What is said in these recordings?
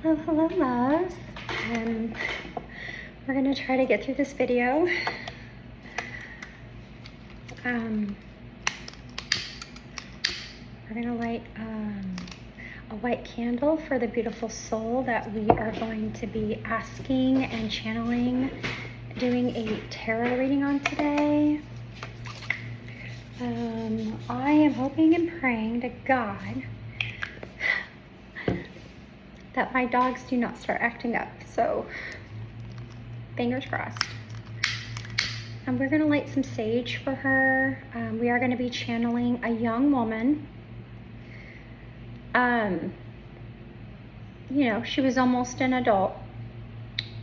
Hello, hello, loves. We're gonna try to get through this video. We're gonna light a white candle for the beautiful soul that we are going to be asking and channeling, doing a tarot reading on today. I am hoping and praying to God that my dogs do not start acting up, so fingers crossed. And we're gonna light some sage for her. We are gonna be channeling a young woman. You know, she was almost an adult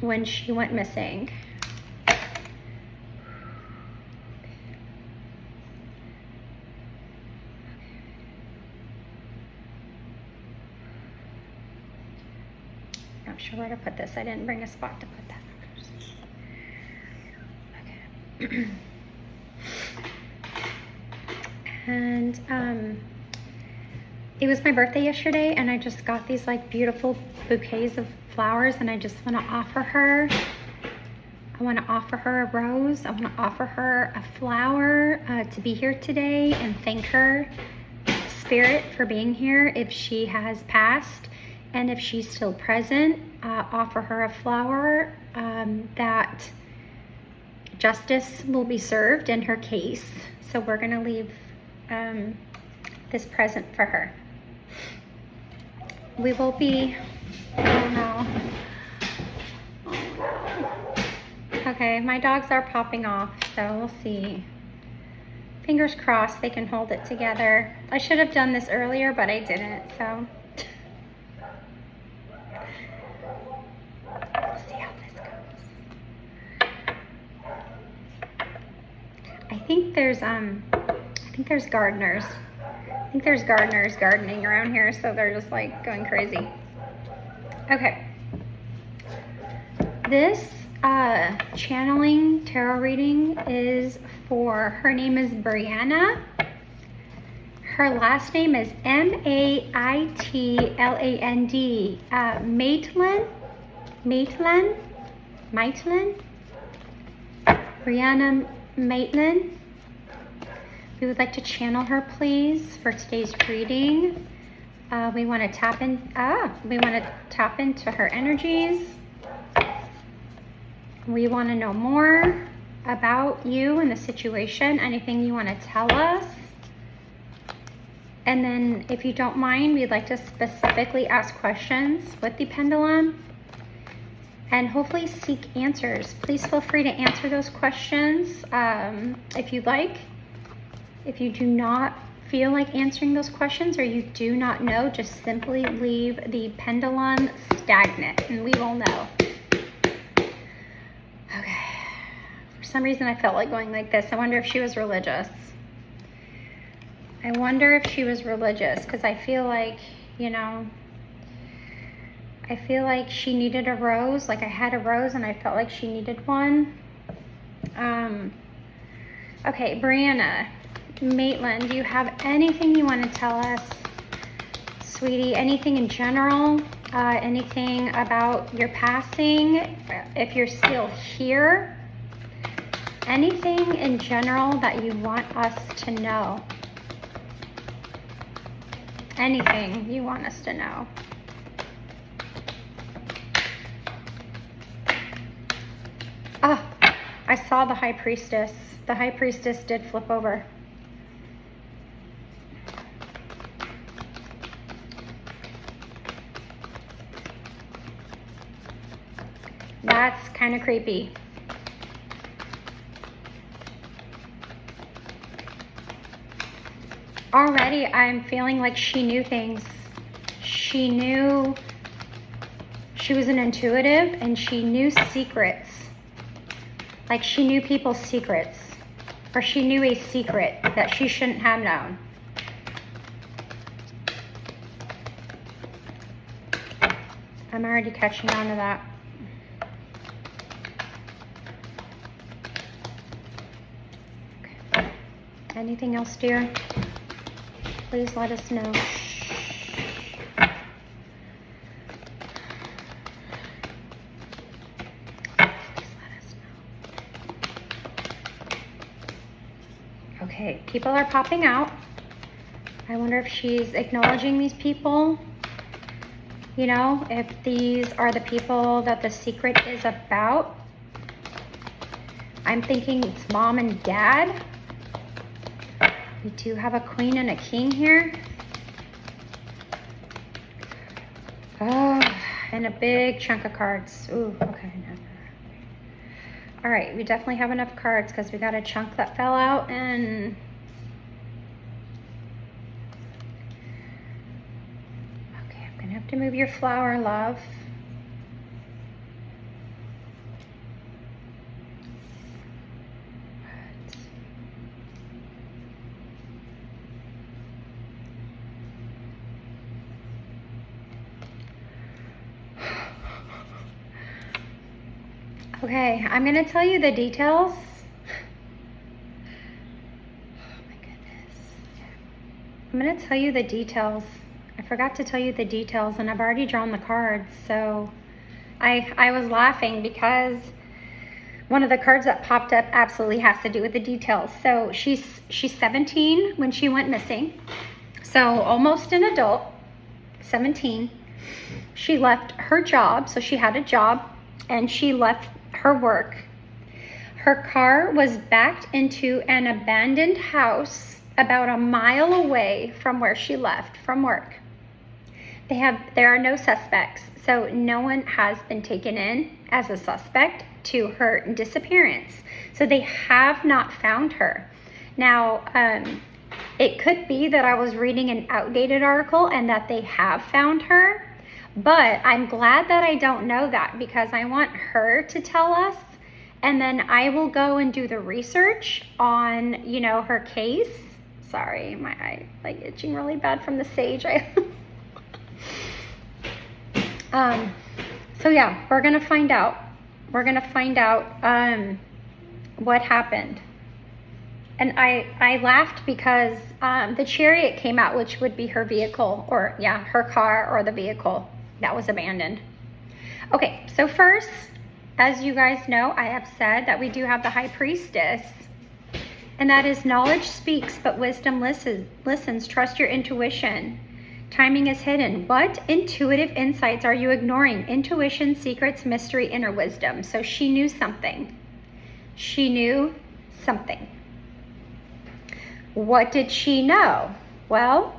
when she went missing. Not sure where to put this. I didn't bring a spot to put that. Okay. And it was my birthday yesterday, and I just got these like beautiful bouquets of flowers, and I just want to offer her. I want to offer her a rose. I want to offer her a flower to be here today and thank her, Spirit, for being here if she has passed. And if she's still present, offer her a flower that justice will be served in her case. So we're gonna leave this present for her. We will be, oh no. Okay, my dogs are popping off, so we'll see. Fingers crossed they can hold it together. I should have done this earlier, but I didn't, so. I think there's gardeners. I think there's gardeners gardening around here, so they're just like going crazy. Okay. This channeling tarot reading is for, her name is Brianna. Her last name is Maitland. Maitland. Brianna Maitland. We would like to channel her, please, for today's reading. We want to tap into her energies. We want to know more about you and the situation, anything you want to tell us. And then, if you don't mind, we'd like to specifically ask questions with the pendulum and hopefully seek answers. Please feel free to answer those questions if you'd like. If you do not feel like answering those questions or you do not know, just simply leave the pendulum stagnant and we will know. Okay. For some reason I felt like going like this. I wonder if she was religious. I wonder if she was religious, because I feel like, you know, I feel like she needed a rose. Like I had a rose and I felt like she needed one. Okay, Brianna Maitland, do you have anything you want to tell us, sweetie? Anything in general? Anything about your passing? If you're still here? Anything in general that you want us to know? Anything you want us to know? Ah, I saw the High Priestess. The High Priestess did flip over. That's kind of creepy. Already, I'm feeling like she knew things. She knew, she was an intuitive and she knew secrets. Like she knew people's secrets. Or she knew a secret that she shouldn't have known. I'm already catching on to that. Okay. Anything else, dear? Please let us know. Okay, people are popping out. I wonder if she's acknowledging these people. You know, if these are the people that the secret is about. I'm thinking it's mom and dad. We do have a queen and a king here. Oh, and a big chunk of cards. Ooh, okay. All right, we definitely have enough cards because we got a chunk that fell out and... Okay, I'm gonna have to move your flower, love. Okay, I'm gonna tell you the details. Oh my goodness. I'm gonna tell you the details. I forgot to tell you the details and I've already drawn the cards. So I was laughing because one of the cards that popped up absolutely has to do with the details. So she's 17 when she went missing. So almost an adult, 17. She left her job, so she had a job and she left her work. Her car was backed into an abandoned house about a mile away from where she left from work. There are no suspects, so no one has been taken in as a suspect to her disappearance. So they have not found her. Now, it could be that I was reading an outdated article and that they have found her. But I'm glad that I don't know that because I want her to tell us and then I will go and do the research on, you know, her case. Sorry, my eye like itching really bad from the sage. So yeah, we're gonna find out. We're gonna find out what happened. And I laughed because the Chariot came out, which would be her vehicle, or yeah, her car or the vehicle that was abandoned. Okay, so first, as you guys know, I have said that we do have the High Priestess, and that is knowledge speaks, but wisdom listens. Trust your intuition. Timing is hidden. What intuitive insights are you ignoring? Intuition, secrets, mystery, inner wisdom. So she knew something. She knew something. What did she know? Well,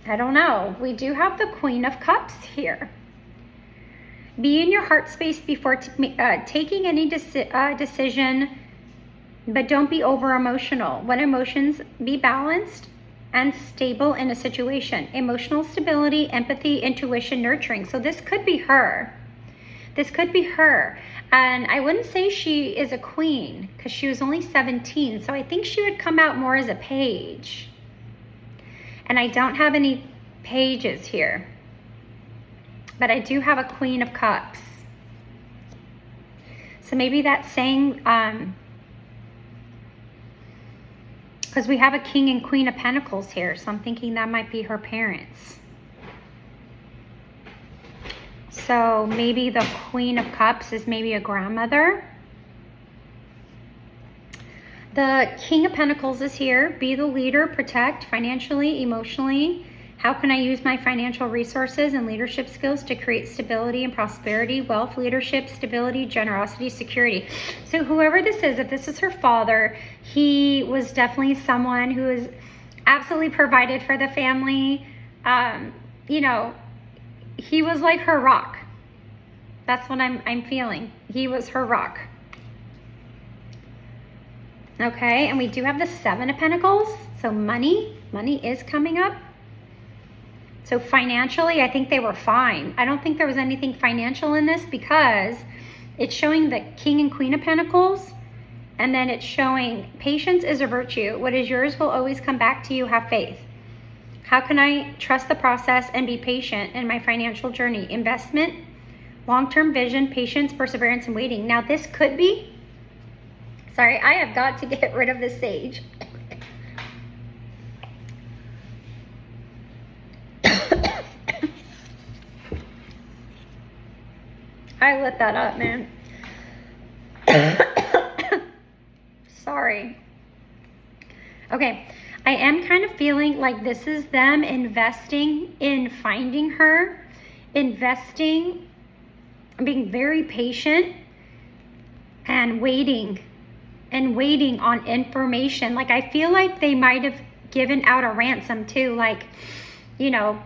I don't know. We do have the Queen of Cups here. Be in your heart space before taking any decision, but don't be over emotional. When emotions, be balanced and stable in a situation. Emotional stability, empathy, intuition, nurturing. So this could be her. This could be her. And I wouldn't say she is a queen because she was only 17. So I think she would come out more as a page. And I don't have any pages here. But I do have a Queen of Cups. So maybe that's saying, because we have a King and Queen of Pentacles here. So I'm thinking that might be her parents. So maybe the Queen of Cups is maybe a grandmother. The King of Pentacles is here. Be the leader, protect financially, emotionally. How can I use my financial resources and leadership skills to create stability and prosperity, wealth, leadership, stability, generosity, security? So whoever this is, if this is her father, he was definitely someone who is absolutely provided for the family. You know, he was like her rock. That's what I'm feeling. He was her rock. Okay, and we do have the Seven of Pentacles. So money is coming up. So financially, I think they were fine. I don't think there was anything financial in this because it's showing the King and Queen of Pentacles. And then it's showing patience is a virtue. What is yours will always come back to you. Have faith. How can I trust the process and be patient in my financial journey? Investment, long-term vision, patience, perseverance, and waiting. Now this could be, sorry, I have got to get rid of the sage. I lit that up, man. Sorry. Okay, I am kind of feeling like this is them investing in finding her, investing, being very patient, and waiting on information. Like, I feel like they might have given out a ransom too, like, you know,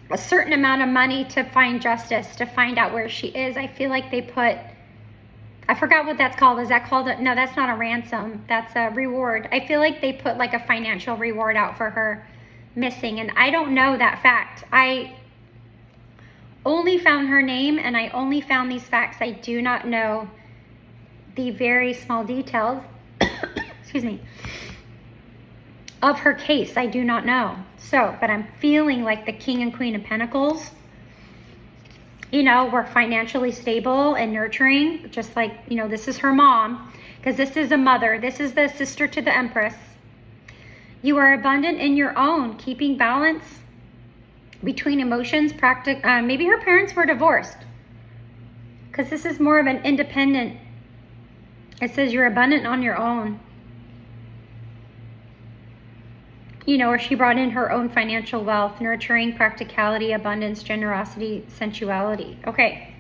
a certain amount of money to find justice, to find out where she is. I feel like they put, I forgot what that's called. Is that called no, that's not a ransom. That's a reward. I feel like they put like a financial reward out for her missing. And I don't know that fact. I only found her name and I only found these facts. I do not know the very small details, excuse me, of her case. I do not know. So, but I'm feeling like the King and Queen of Pentacles, you know, were financially stable and nurturing, just like, you know, this is her mom, because this is a mother. This is the sister to the Empress. You are abundant in your own, keeping balance between emotions, maybe her parents were divorced, because this is more of an independent. It says you're abundant on your own. You know, or she brought in her own financial wealth, nurturing, practicality, abundance, generosity, sensuality. Okay.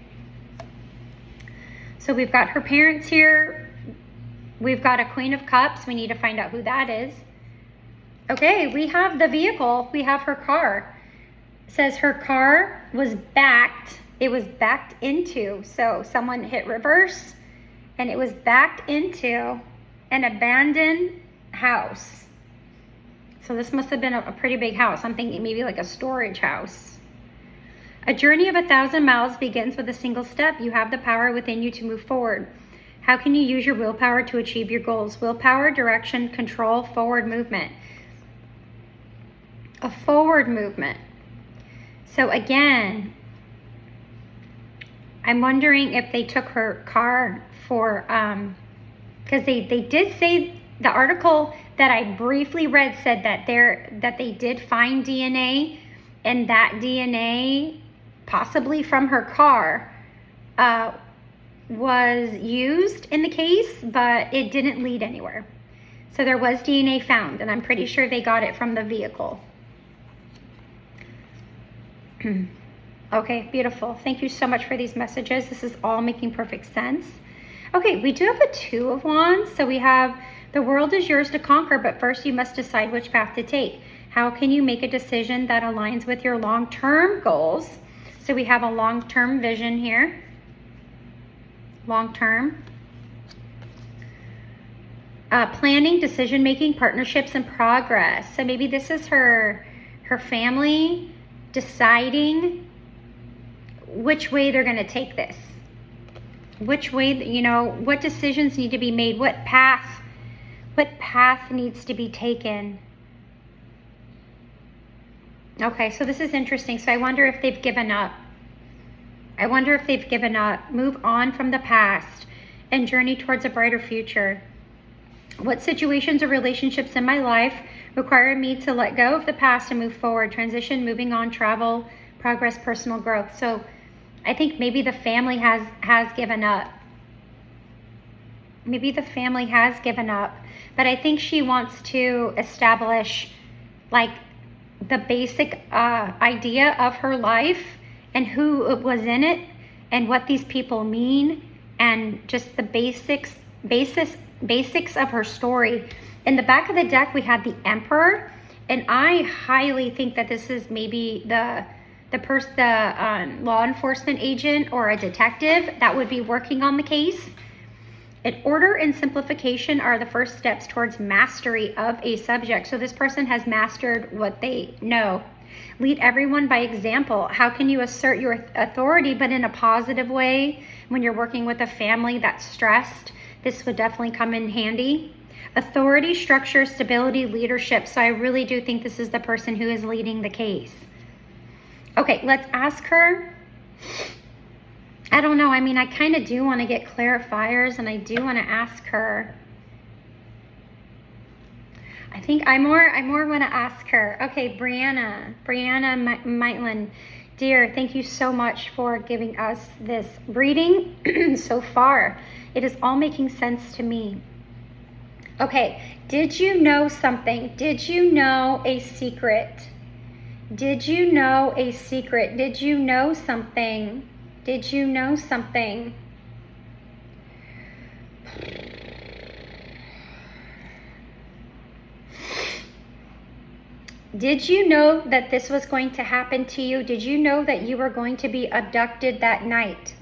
So we've got her parents here. We've got a Queen of Cups. We need to find out who that is. Okay, we have the vehicle. We have her car. It says her car was backed. It was backed into. So someone hit reverse and it was backed into an abandoned house. So this must have been a pretty big house. I'm thinking maybe like a storage house. A journey of 1,000 miles begins with a single step. You have the power within you to move forward. How can you use your willpower to achieve your goals? Willpower, direction, control, forward movement. A forward movement. So again, I'm wondering if they took her car for, because they did say, the article that I briefly read said that they did find DNA, and that DNA, possibly from her car, was used in the case, but it didn't lead anywhere. So there was DNA found, and I'm pretty sure they got it from the vehicle. Okay, beautiful. Thank you so much for these messages. This is all making perfect sense. Okay, we do have a Two of Wands. So we have, the world is yours to conquer, but first you must decide which path to take. How can you make a decision that aligns with your long-term goals? So we have a long-term vision here. Long-term. Planning, decision-making, partnerships, and progress. So maybe this is her family deciding which way they're going to take this. Which way, you know, what decisions need to be made, what path needs to be taken. Okay, so this is interesting. So I wonder if they've given up. I wonder if they've given up. Move on from the past and journey towards a brighter future. What situations or relationships in my life require me to let go of the past and move forward? Transition, moving on, travel, progress, personal growth. So I think maybe the family has given up. Maybe the family has given up. But I think she wants to establish like the basic idea of her life and who was in it and what these people mean, and just the basics of her story. In the back of the deck, we had the Emperor, and I highly think that this is maybe the law enforcement agent or a detective that would be working on the case. And order and simplification are the first steps towards mastery of a subject. So this person has mastered what they know. Lead everyone by example. How can you assert your authority, but in a positive way? When you're working with a family that's stressed, this would definitely come in handy. Authority, structure, stability, leadership. So I really do think this is the person who is leading the case. Okay, let's ask her. I don't know. I mean, I kind of do want to get clarifiers, and I do want to ask her. I think I more want to ask her. Okay, Brianna Maitland, dear, thank you so much for giving us this reading so far. It is all making sense to me. Okay, did you know something? Did you know a secret? Did you know a secret? Did you know something? Did you know something? Did you know that this was going to happen to you? Did you know that you were going to be abducted that night?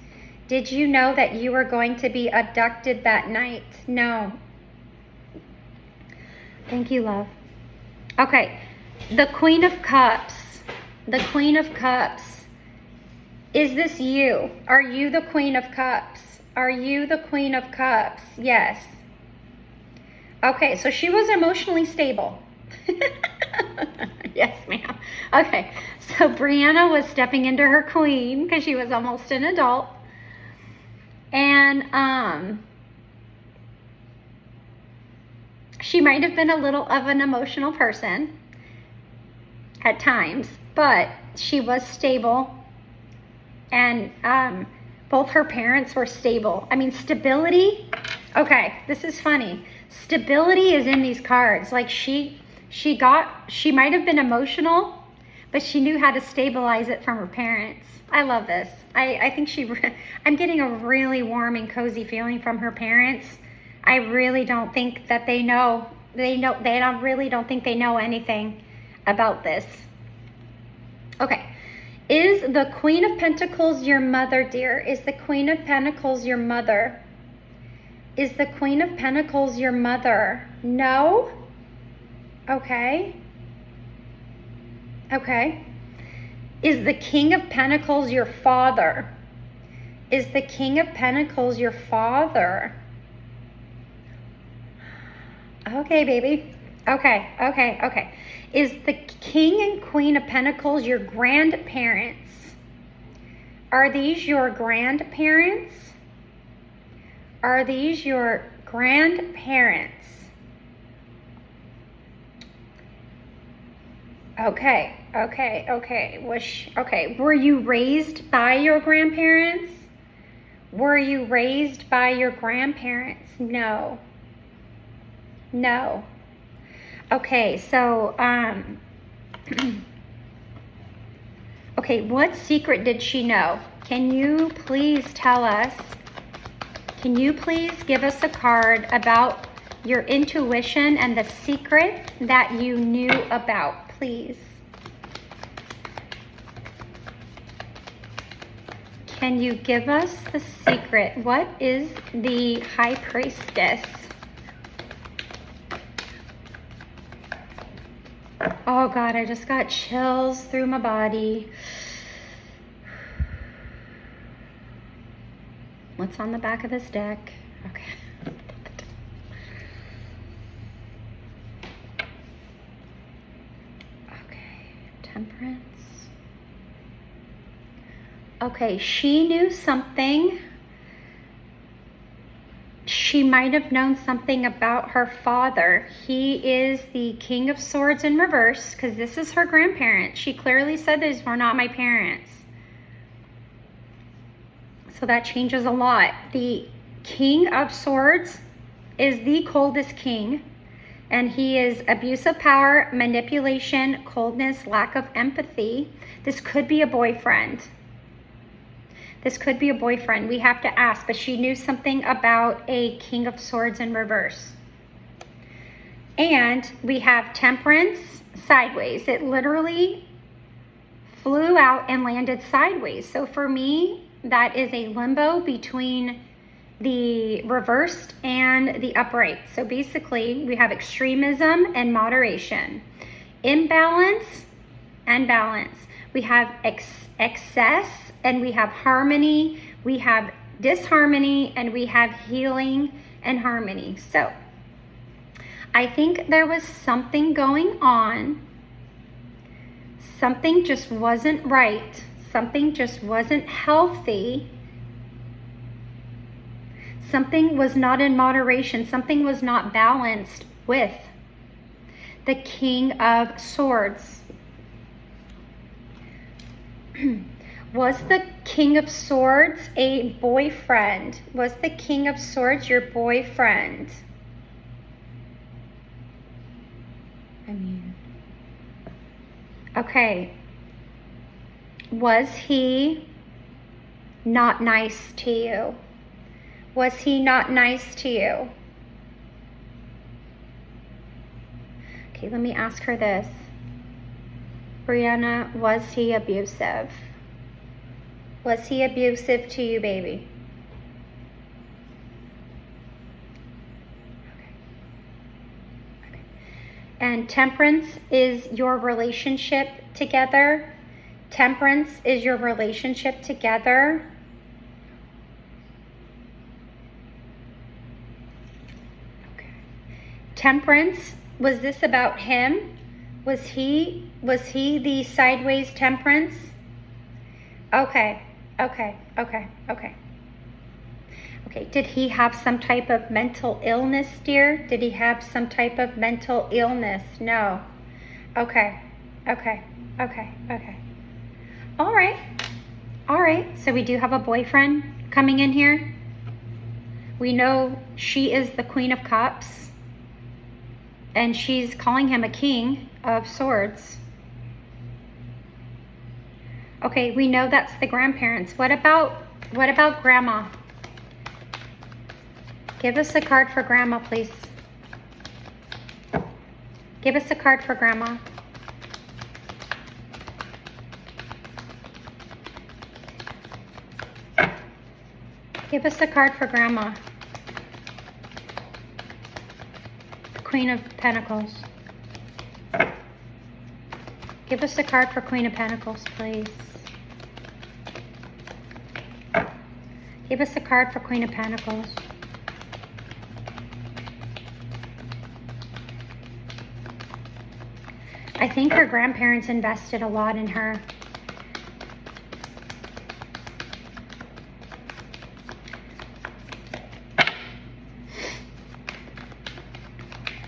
Did you know that you were going to be abducted that night? No. Thank you, love. Okay, the Queen of Cups. The Queen of Cups. Is this you? Are you the Queen of Cups? Are you the Queen of Cups? Yes. Okay, so she was emotionally stable. Yes, ma'am. Okay, so Brianna was stepping into her queen because she was almost an adult. And she might have been a little of an emotional person at times, but she was stable. And both her parents were stable. I mean, stability. Okay, this is funny. Stability is in these cards. Like she might have been emotional, but she knew how to stabilize it from her parents. I love this. I think I'm getting a really warm and cozy feeling from her parents. I really don't think that they know. Really don't think they know anything about this. Okay. Is the Queen of Pentacles your mother, dear? Is the Queen of Pentacles your mother? Is the Queen of Pentacles your mother? No? Okay. Okay. Is the King of Pentacles your father? Is the King of Pentacles your father? Okay, baby. Okay. Is the King and Queen of Pentacles your grandparents? Are these your grandparents? Are these your grandparents? Okay. Were you raised by your grandparents? Were you raised by your grandparents? No. Okay, so, okay, what secret did she know? Can you please tell us? Can you please give us a card about your intuition and the secret that you knew about, please? Can you give us the secret? What is the High Priestess? Oh God, I just got chills through my body. What's on the back of this deck? Okay. Okay, Temperance. Okay, she knew something. She might have known something about her father. He is the King of Swords in reverse, because this is her grandparent. She clearly said these were not my parents. So that changes a lot. The King of Swords is the coldest king, and he is abuse of power, manipulation, coldness, lack of empathy. This could be a boyfriend. This could be a boyfriend. We have to ask, but she knew something about a King of Swords in reverse. And we have Temperance sideways. It literally flew out and landed sideways. So for me, that is a limbo between the reversed and the upright. So basically, we have extremism and moderation, imbalance and balance. We have excess and we have harmony, we have disharmony, and we have healing and harmony. So I think there was something going on. Something just wasn't right. Something just wasn't healthy. Something was not in moderation. Something was not balanced with the King of Swords. Was the King of Swords a boyfriend? Was the King of Swords your boyfriend? I mean, okay. Was he not nice to you? Was he not nice to you? Okay, let me ask her this. Brianna, was he abusive? Was he abusive to you, baby? Okay. And Temperance is your relationship together? Temperance is your relationship together? Okay. Temperance, was this about him? Was he the sideways Temperance? Okay. Okay. Did he have some type of mental illness, dear? Did he have some type of mental illness? No. Okay. All right. So we do have a boyfriend coming in here. We know she is the Queen of Cups. And she's calling him a King of Swords. Okay, we know that's the grandparents. What about Grandma? Give us a card for Grandma, please. Give us a card for Grandma. Give us a card for Grandma. Queen of Pentacles. Give us a card for Queen of Pentacles, please. Give us a card for Queen of Pentacles. I think her grandparents invested a lot in her.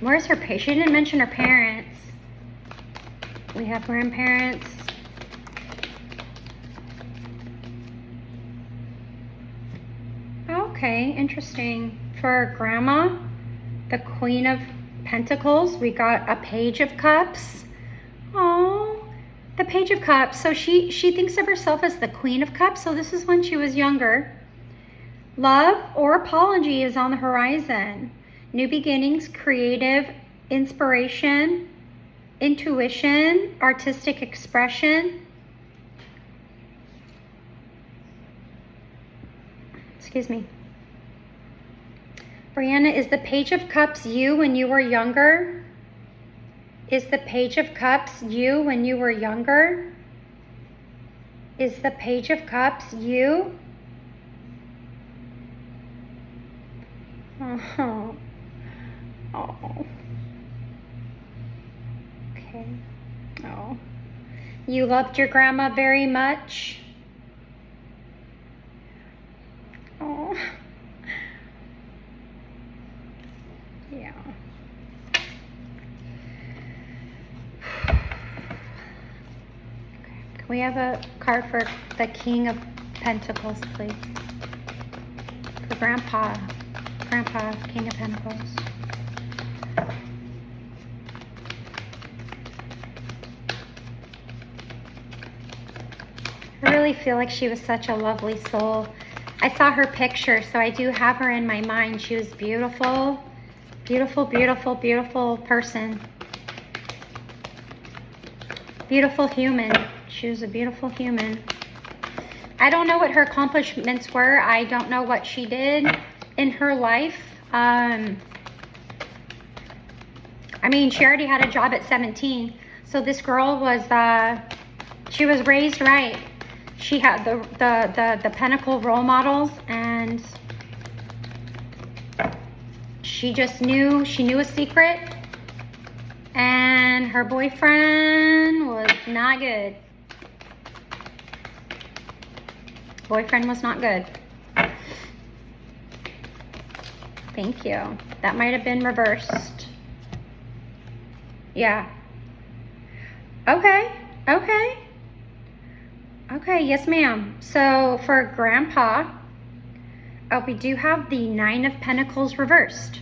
Where's her parents? She didn't mention her parents. We have grandparents. Okay, interesting. For Grandma, the Queen of Pentacles, we got a Page of Cups. Oh, the Page of Cups. So she thinks of herself as the Queen of Cups. So this is when she was younger. Love or apology is on the horizon. New beginnings, creative inspiration, intuition, artistic expression. Excuse me. Brianna, is the Page of Cups you when you were younger? Is the Page of Cups you when you were younger? Is the Page of Cups you? Oh. Oh. Okay. Oh. You loved your grandma very much? Oh. Yeah. Okay. Can we have a card for the King of Pentacles, please? For Grandpa, King of Pentacles. I really feel like she was such a lovely soul. I saw her picture, so I do have her in my mind. She was beautiful, beautiful, beautiful, beautiful person. Beautiful human. She was a beautiful human. I don't know what her accomplishments were. I don't know what she did in her life. I mean, she already had a job at 17. So this girl was, she was raised right. She had the Pentacle role models, and she just knew, a secret, and her boyfriend was not good. Boyfriend was not good. Thank you. That might have been reversed. Yeah. Okay. Okay, yes ma'am. So for Grandpa, we do have the Nine of Pentacles reversed.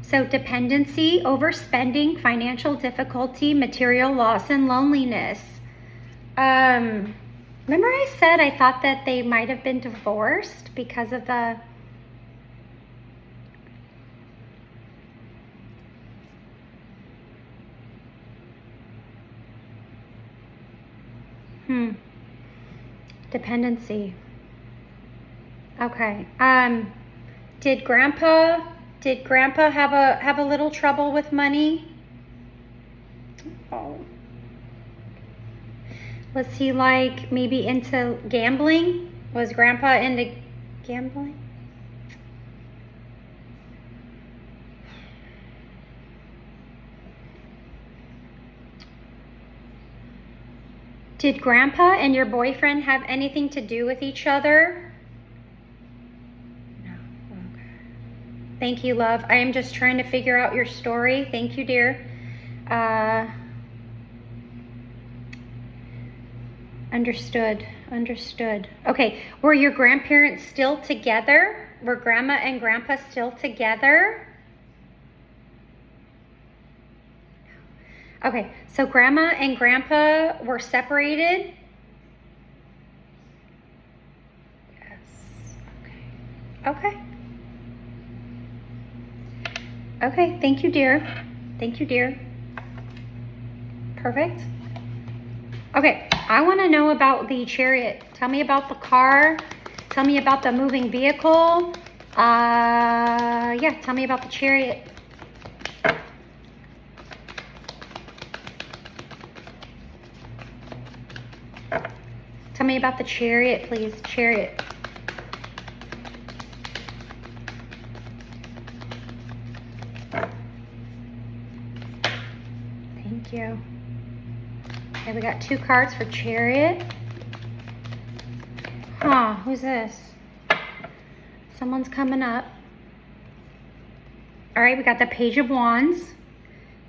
So dependency, overspending, financial difficulty, material loss, and loneliness. Remember I said I thought that they might have been divorced because of the... Dependency. Okay. Did Grandpa have a little trouble with money? Oh. Was he like maybe into gambling? Was Grandpa into gambling? Did Grandpa and your boyfriend have anything to do with each other? No. Okay. Thank you, love. I am just trying to figure out your story. Thank you, dear. Understood. Okay. Were your grandparents still together? Were Grandma and Grandpa still together? Okay, so Grandma and Grandpa were separated? Yes, okay. Okay, thank you, dear. Perfect. Okay, I want to know about the chariot. Tell me about the car. Tell me about the moving vehicle. Yeah, tell me about the chariot. Tell me about the chariot, please. Chariot. Thank you. Okay, we got 2 cards for chariot. Huh, who's this? Someone's coming up. All right, we got the Page of Wands.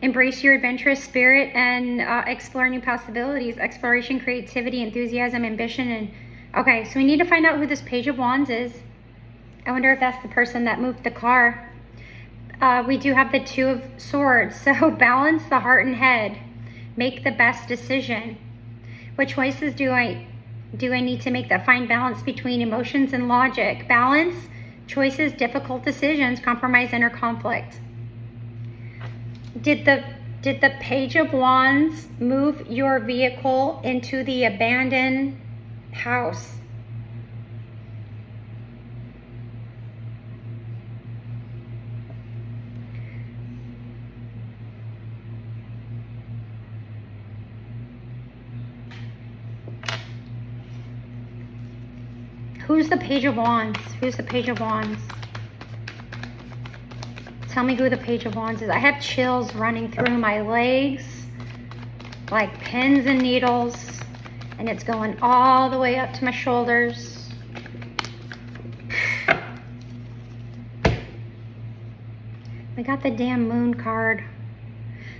Embrace your adventurous spirit and explore new possibilities. Exploration, creativity, enthusiasm, ambition, and... Okay, so we need to find out who this Page of Wands is. I wonder if that's the person that moved the car. We do have the 2 of Swords. So balance the heart and head. Make the best decision. What choices do I need to make that find balance between emotions and logic? Balance, choices, difficult decisions, compromise, inner conflict. Did the Page of Wands move your vehicle into the abandoned house? Who's the Page of Wands? Who's the Page of Wands? Tell me who the Page of Wands is. I have chills running through my legs like pins and needles, and it's going all the way up to my shoulders. We got the damn Moon card.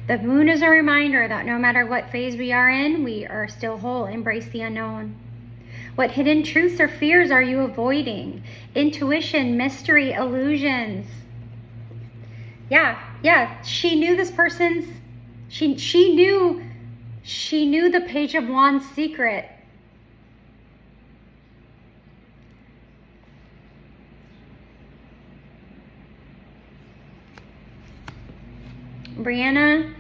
The Moon is a reminder that no matter what phase we are in, we are still whole. Embrace the unknown. What hidden truths or fears are you avoiding? Intuition, mystery, illusions. Yeah. She knew this person's... She knew the Page of Wands' secret. Brianna,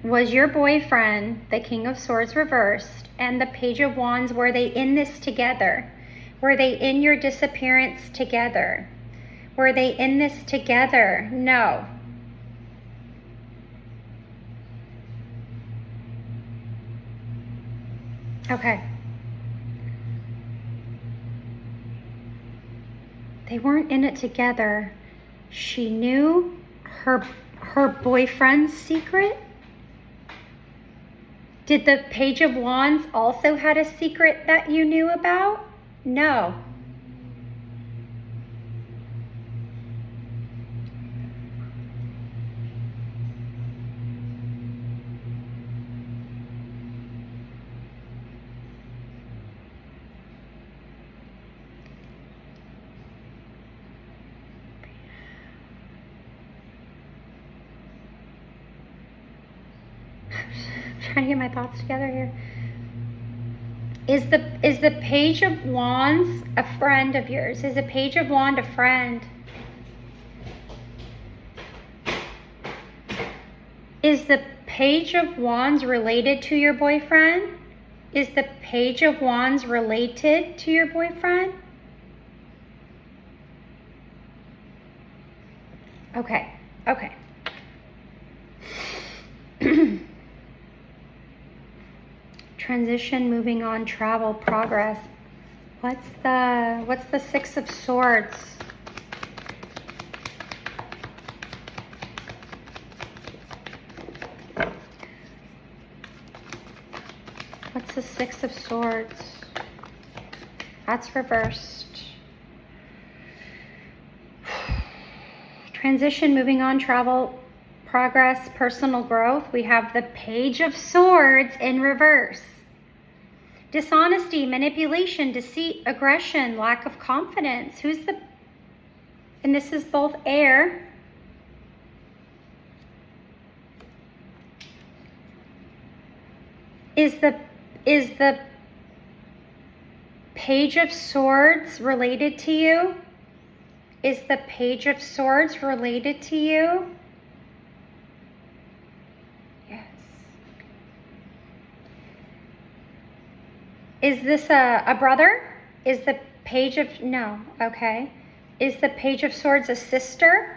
was your boyfriend the King of Swords reversed and the Page of Wands, were they in this together? Were they in your disappearance together? Were they in this together? No. Okay. They weren't in it together. She knew her boyfriend's secret? Did the Page of Wands also had a secret that you knew about? No. trying to get my thoughts together here. Is the Page of Wands a friend of yours? Is the Page of Wands a friend? Is the Page of Wands related to your boyfriend? Is the Page of Wands related to your boyfriend? Okay, okay. Transition, moving on, travel, progress. What's the Six of Swords? What's the Six of Swords? That's reversed. Transition, moving on, travel, progress, personal growth. We have the Page of Swords in reverse. Dishonesty, manipulation, deceit, aggression, lack of confidence. And this is both air. Is the Page of Swords related to you? Is the Page of Swords related to you? Yes. Is this a brother? Is the Page of, no, okay. Is the Page of Swords a sister?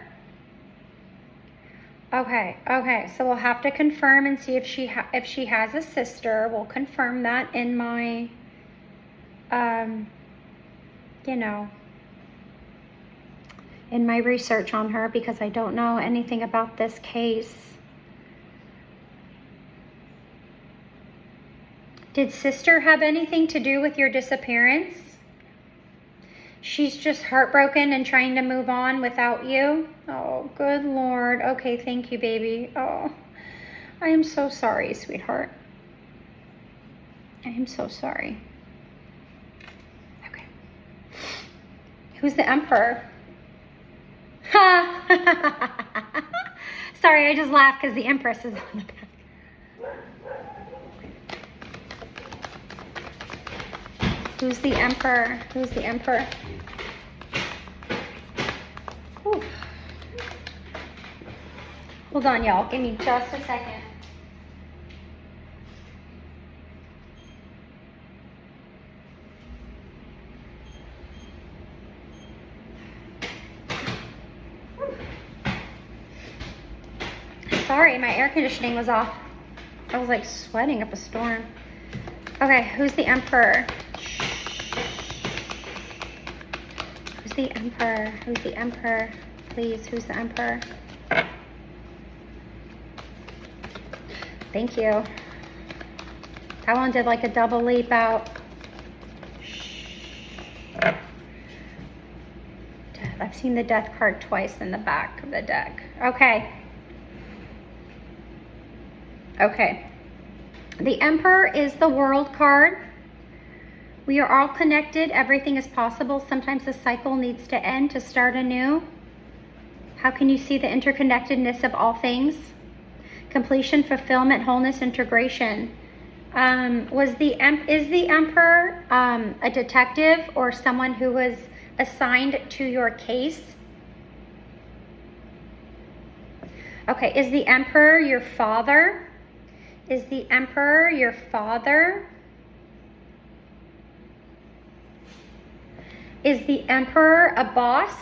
Okay, okay, so we'll have to confirm and see if she has a sister. We'll confirm that in my, you know, in my research on her, because I don't know anything about this case. Did sister have anything to do with your disappearance? She's just heartbroken and trying to move on without you? Oh, good Lord. Okay, thank you, baby. Oh, I am so sorry, sweetheart. I am so sorry. Okay. Who's the Emperor? Ha! Sorry, I just laughed because the Empress is on the back. Who's the Emperor? Who's the Emperor? Whew. Hold on, y'all. Give me just a second. Sorry, my air conditioning was off. I was like sweating up a storm. Okay, who's the Emperor? Who's the Emperor? Who's the Emperor? Please, who's the Emperor? Thank you. That one did like a double leap out. I've seen the Death card twice in the back of the deck. Okay. Okay. The Emperor is the World card. We are all connected. Everything is possible. Sometimes the cycle needs to end to start anew. How can you see the interconnectedness of all things? Completion, fulfillment, wholeness, integration. Is the Emperor a detective or someone who was assigned to your case? Okay, is the Emperor your father? Is the Emperor your father? Is the Emperor a boss?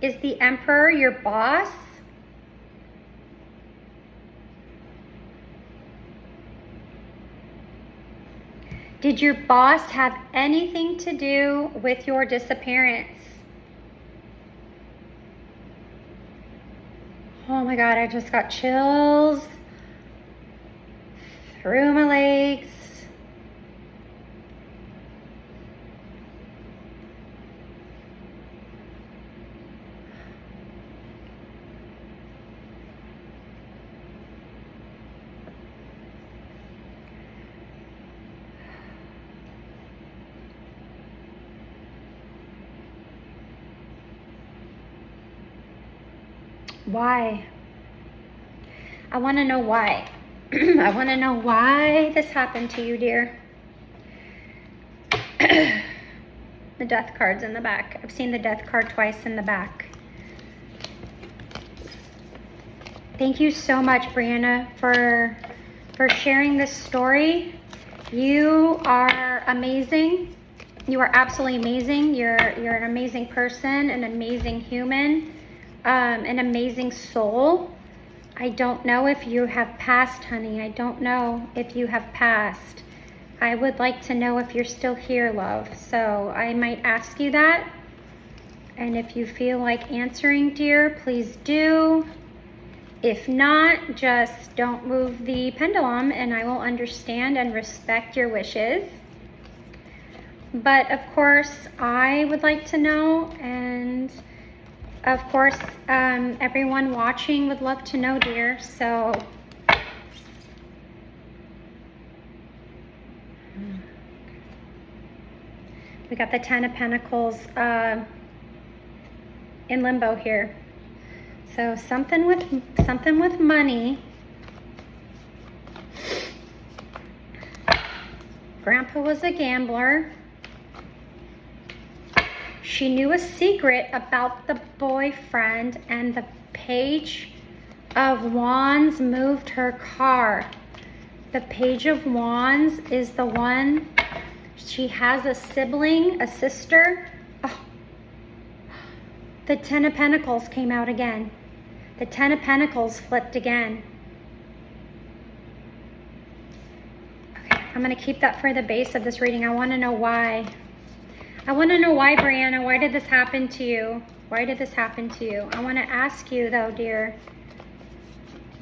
Is the Emperor your boss? Did your boss have anything to do with your disappearance? Oh my God, I just got chills through my legs. Why? I want to know why. I want to know why this happened to you, dear. The death card's in the back. I've seen the death card twice in the back. Thank you so much, Brianna, for sharing this story. You are amazing. You are absolutely amazing. You're an amazing person, an amazing human, an amazing soul. I don't know if you have passed, honey. I don't know if you have passed. I would like to know if you're still here, love. So I might ask you that. And if you feel like answering, dear, please do. If not, just don't move the pendulum and I will understand and respect your wishes. But of course, I would like to know, and of course, everyone watching would love to know, dear. So we got the Ten of Pentacles in limbo here. So something with money. Grandpa was a gambler. She knew a secret about the boyfriend, and the Page of Wands moved her car. The Page of Wands is the one. She has a sibling, a sister. Oh. The Ten of Pentacles came out again. The Ten of Pentacles flipped again. Okay, I'm going to keep that for the base of this reading. I want to know why. I want to know why, Brianna. Why did this happen to you? Why did this happen to you? I want to ask you, though, dear,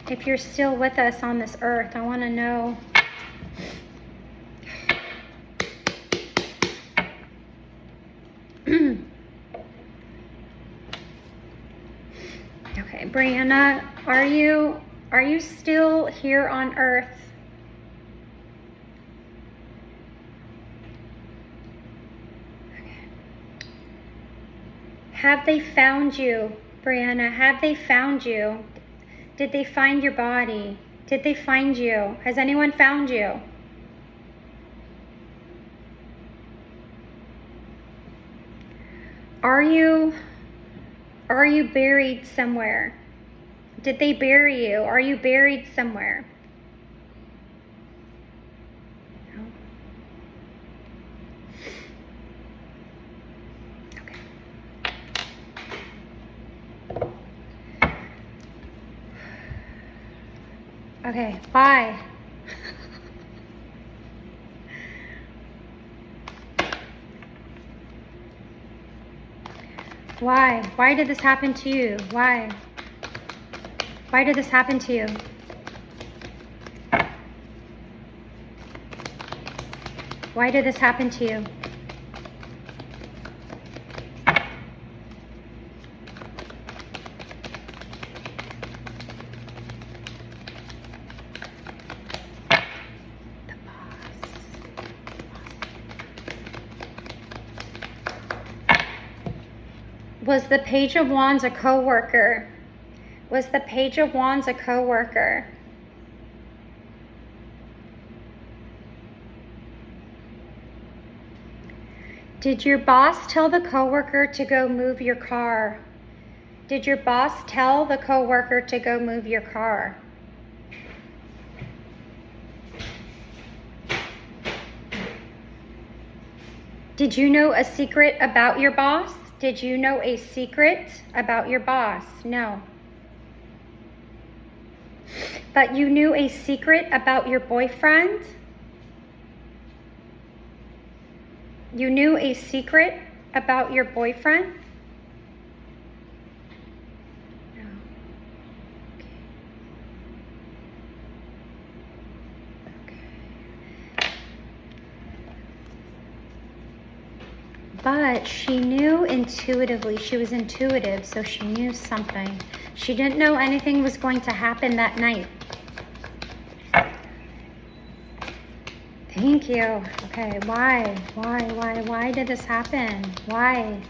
if you're still with us on this earth. I want to know. Okay, Brianna, are you still here on earth? Okay. Have they found you, Brianna? Have they found you? Did they find your body? Did they find you? Has anyone found you? Are you buried somewhere? Did they bury you? Are you buried somewhere? No. Okay. Okay, why? Why? Why did this happen to you? Why? Why did this happen to you? Why did this happen to you? Was the Page of Wands a co-worker? Was the Page of Wands a co-worker? Did your boss tell the co-worker to go move your car? Did your boss tell the co-worker to go move your car? Did you know a secret about your boss? Did you know a secret about your boss? No. But you knew a secret about your boyfriend? You knew a secret about your boyfriend? No. Okay. But she knew intuitively. She was intuitive, so she knew something. She didn't know anything was going to happen that night. Thank you. Okay, why? Why did this happen? Why?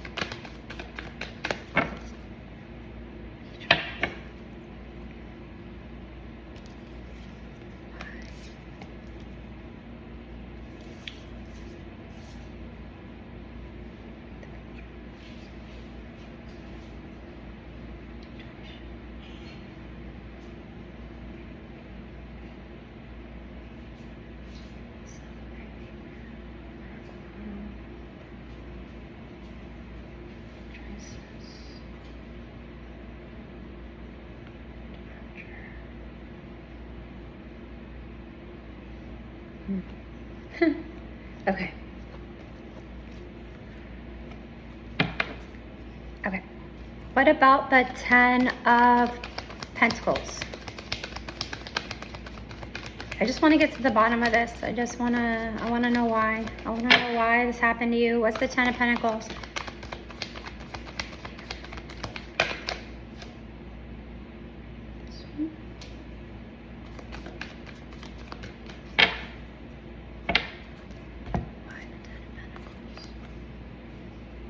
Okay. Okay. What about the 10 of Pentacles? I just want to get to the bottom of this. I want to know why. I want to know why this happened to you. What's the 10 of Pentacles?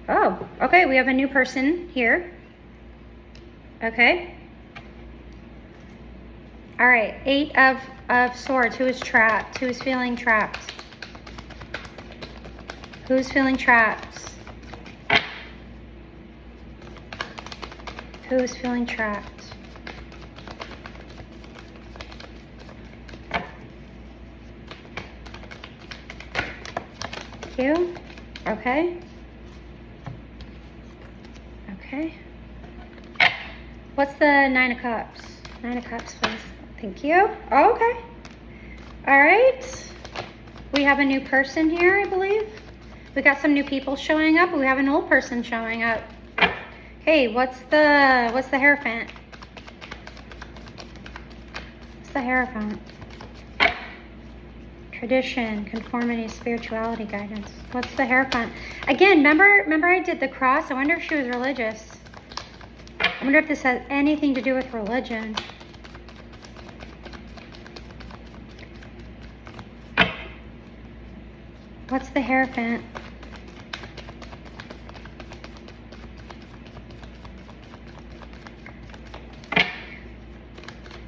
Oh, okay, we have a new person here. Okay. All right, 8 of Swords. Who is trapped? Who is feeling trapped? Who's feeling trapped? Who is feeling trapped? Thank you. Okay. Okay. What's the 9 of Cups? 9 of Cups, please. Thank you. Oh, okay. All right. We have a new person here, I believe. We got some new people showing up. We have an old person showing up. Okay, what's the Hierophant? What's the Hierophant? Tradition, conformity, spirituality, guidance. What's the Hierophant? Again, remember I did the cross? I wonder if she was religious. I wonder if this has anything to do with religion. What's the Hierophant?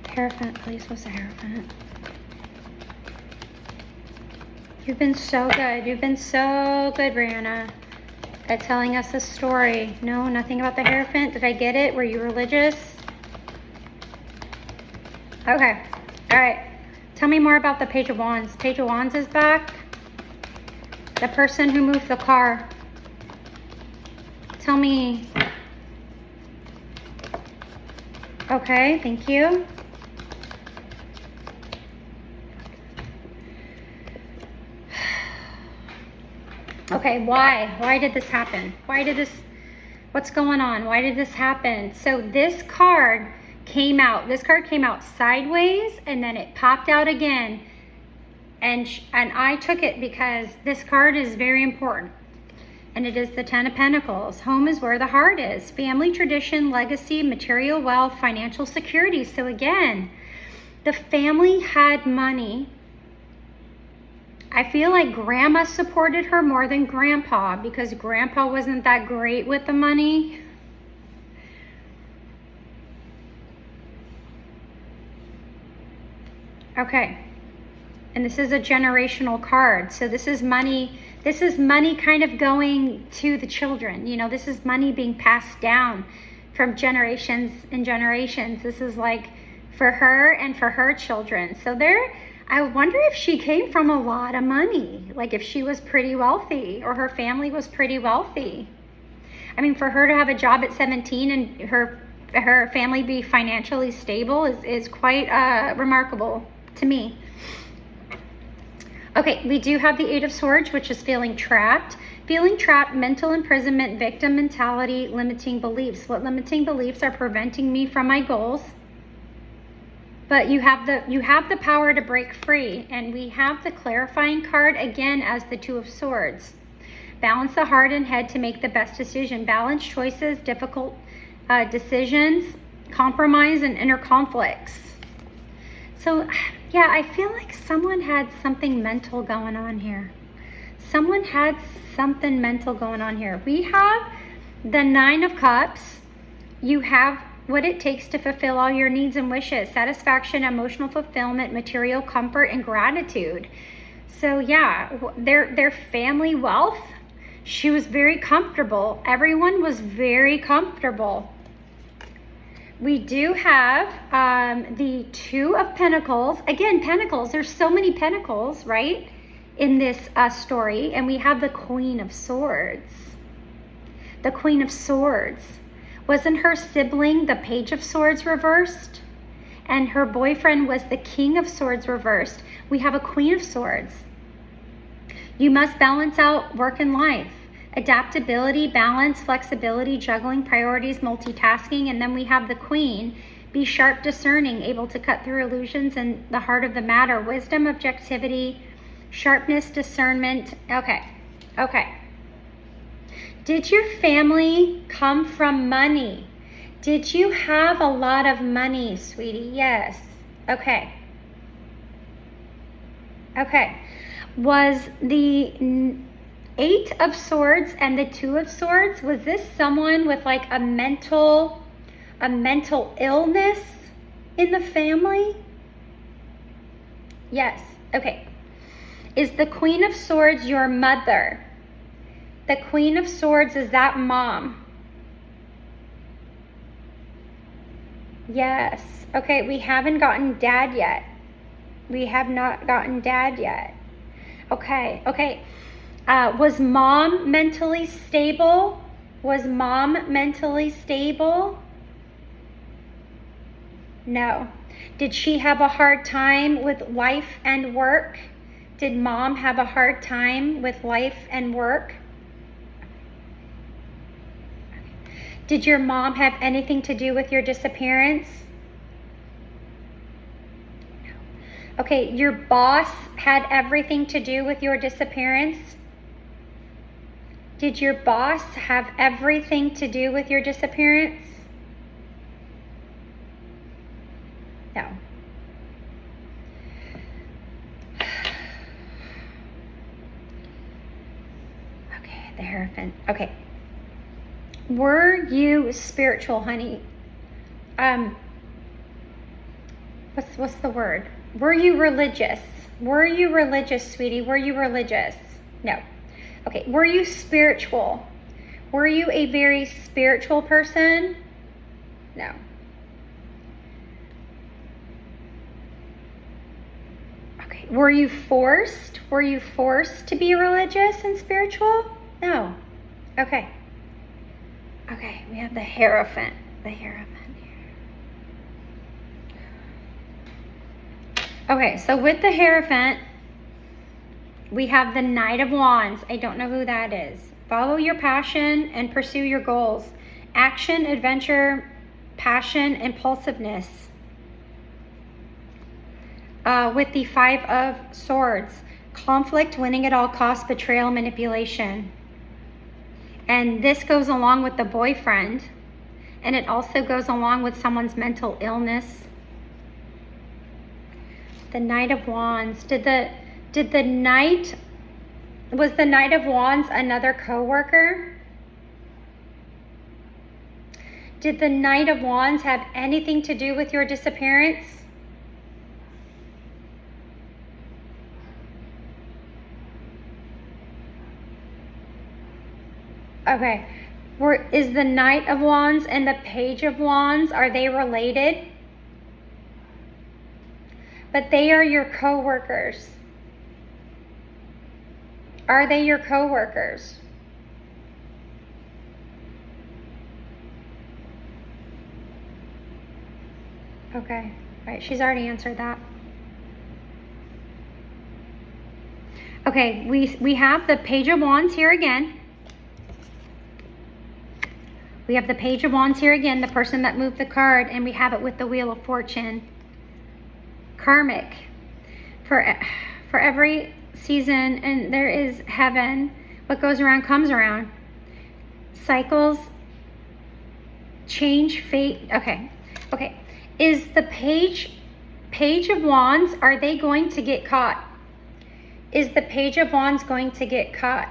Hierophant, please. What's the Hierophant? You've been so good. You've been so good, Brianna, at telling us the story. No, nothing about the Hierophant. Did I get it? Were you religious? Okay. All right. Tell me more about the Page of Wands. Page of Wands is back. The person who moved the car. Tell me. Okay, thank you. Okay, why? Why did this happen? What's going on? Why did this happen? So this card came out sideways and then it popped out again. And I took it because this card is very important. And it is the 10 of Pentacles. Home is where the heart is. Family, tradition, legacy, material wealth, financial security. So again, the family had money. I feel like grandma supported her more than grandpa because grandpa wasn't that great with the money. Okay. And this is a generational card. So this is money kind of going to the children. You know, this is money being passed down from generations and generations. This is like for her and for her children. So I wonder if she came from a lot of money, like if she was pretty wealthy or her family was pretty wealthy. I mean, for her to have a job at 17 and her family be financially stable is quite remarkable to me. Okay, we do have the 8 of Swords, which is feeling trapped. Feeling trapped, mental imprisonment, victim mentality, limiting beliefs. What limiting beliefs are preventing me from my goals? But you have the power to break free. And we have the clarifying card again as the 2 of Swords. Balance the heart and head to make the best decision. Balance choices, difficult decisions, compromise, and inner conflicts. So, yeah, I feel like someone had something mental going on here. Someone had something mental going on here. We have the 9 of Cups. You have what it takes to fulfill all your needs and wishes. Satisfaction, emotional fulfillment, material comfort, and gratitude. So, yeah, their family wealth, she was very comfortable. Everyone was very comfortable. We do have the 2 of Pentacles. Again, Pentacles. There's so many Pentacles, right, in this story. And we have the Queen of Swords. The Queen of Swords. Wasn't her sibling the Page of Swords reversed? And her boyfriend was the King of Swords reversed. We have a Queen of Swords. You must balance out work and life. Adaptability, balance, flexibility, juggling priorities, multitasking. And then we have the Queen. Be sharp, discerning, able to cut through illusions and the heart of the matter. Wisdom, objectivity, sharpness, discernment. Okay. Did your family come from money? Did you have a lot of money, sweetie? Yes. Okay. Was the Eight of Swords and the Two of Swords, was this someone with like a mental illness in the family? Yes. Okay. Is the Queen of Swords your mother? The Queen of Swords, is that mom? Yes. Okay, we haven't gotten dad yet. We have not gotten dad yet. Okay. Was mom mentally stable? Was mom mentally stable? No. Did she have a hard time with life and work? Did mom have a hard time with life and work? Did your mom have anything to do with your disappearance? No. Okay, your boss had everything to do with your disappearance? Did your boss have everything to do with your disappearance? No. Okay, the Hierophant. Okay. Were you spiritual, honey? What's the word? Were you religious? Were you religious, sweetie? Were you religious? No. Okay, were you spiritual? Were you a very spiritual person? No. Okay, were you forced? Were you forced to be religious and spiritual? No. Okay. Okay, we have the Hierophant. The Hierophant here. Okay, so with the Hierophant, we have the Knight of Wands. I don't know who that is. Follow your passion and pursue your goals. Action, adventure, passion, impulsiveness. With the Five of Swords. Conflict, winning at all costs, betrayal, manipulation. And this goes along with the boyfriend. And it also goes along with someone's mental illness. The Knight of Wands. Was the Knight of Wands another co-worker? Did the Knight of Wands have anything to do with your disappearance? Okay. Is the Knight of Wands and the Page of Wands, are they related? But they are your co-workers. Are they your co-workers? Okay. All right, she's already answered that. Okay, we have the Page of Wands here again. We have the Page of Wands here again, the person that moved the card, and we have it with the Wheel of Fortune. Karmic. For every season, and there is heaven. What goes around comes around. Cycles, change, fate. Okay. Is the Page of Wands, are they going to get caught? Is the Page of Wands going to get caught?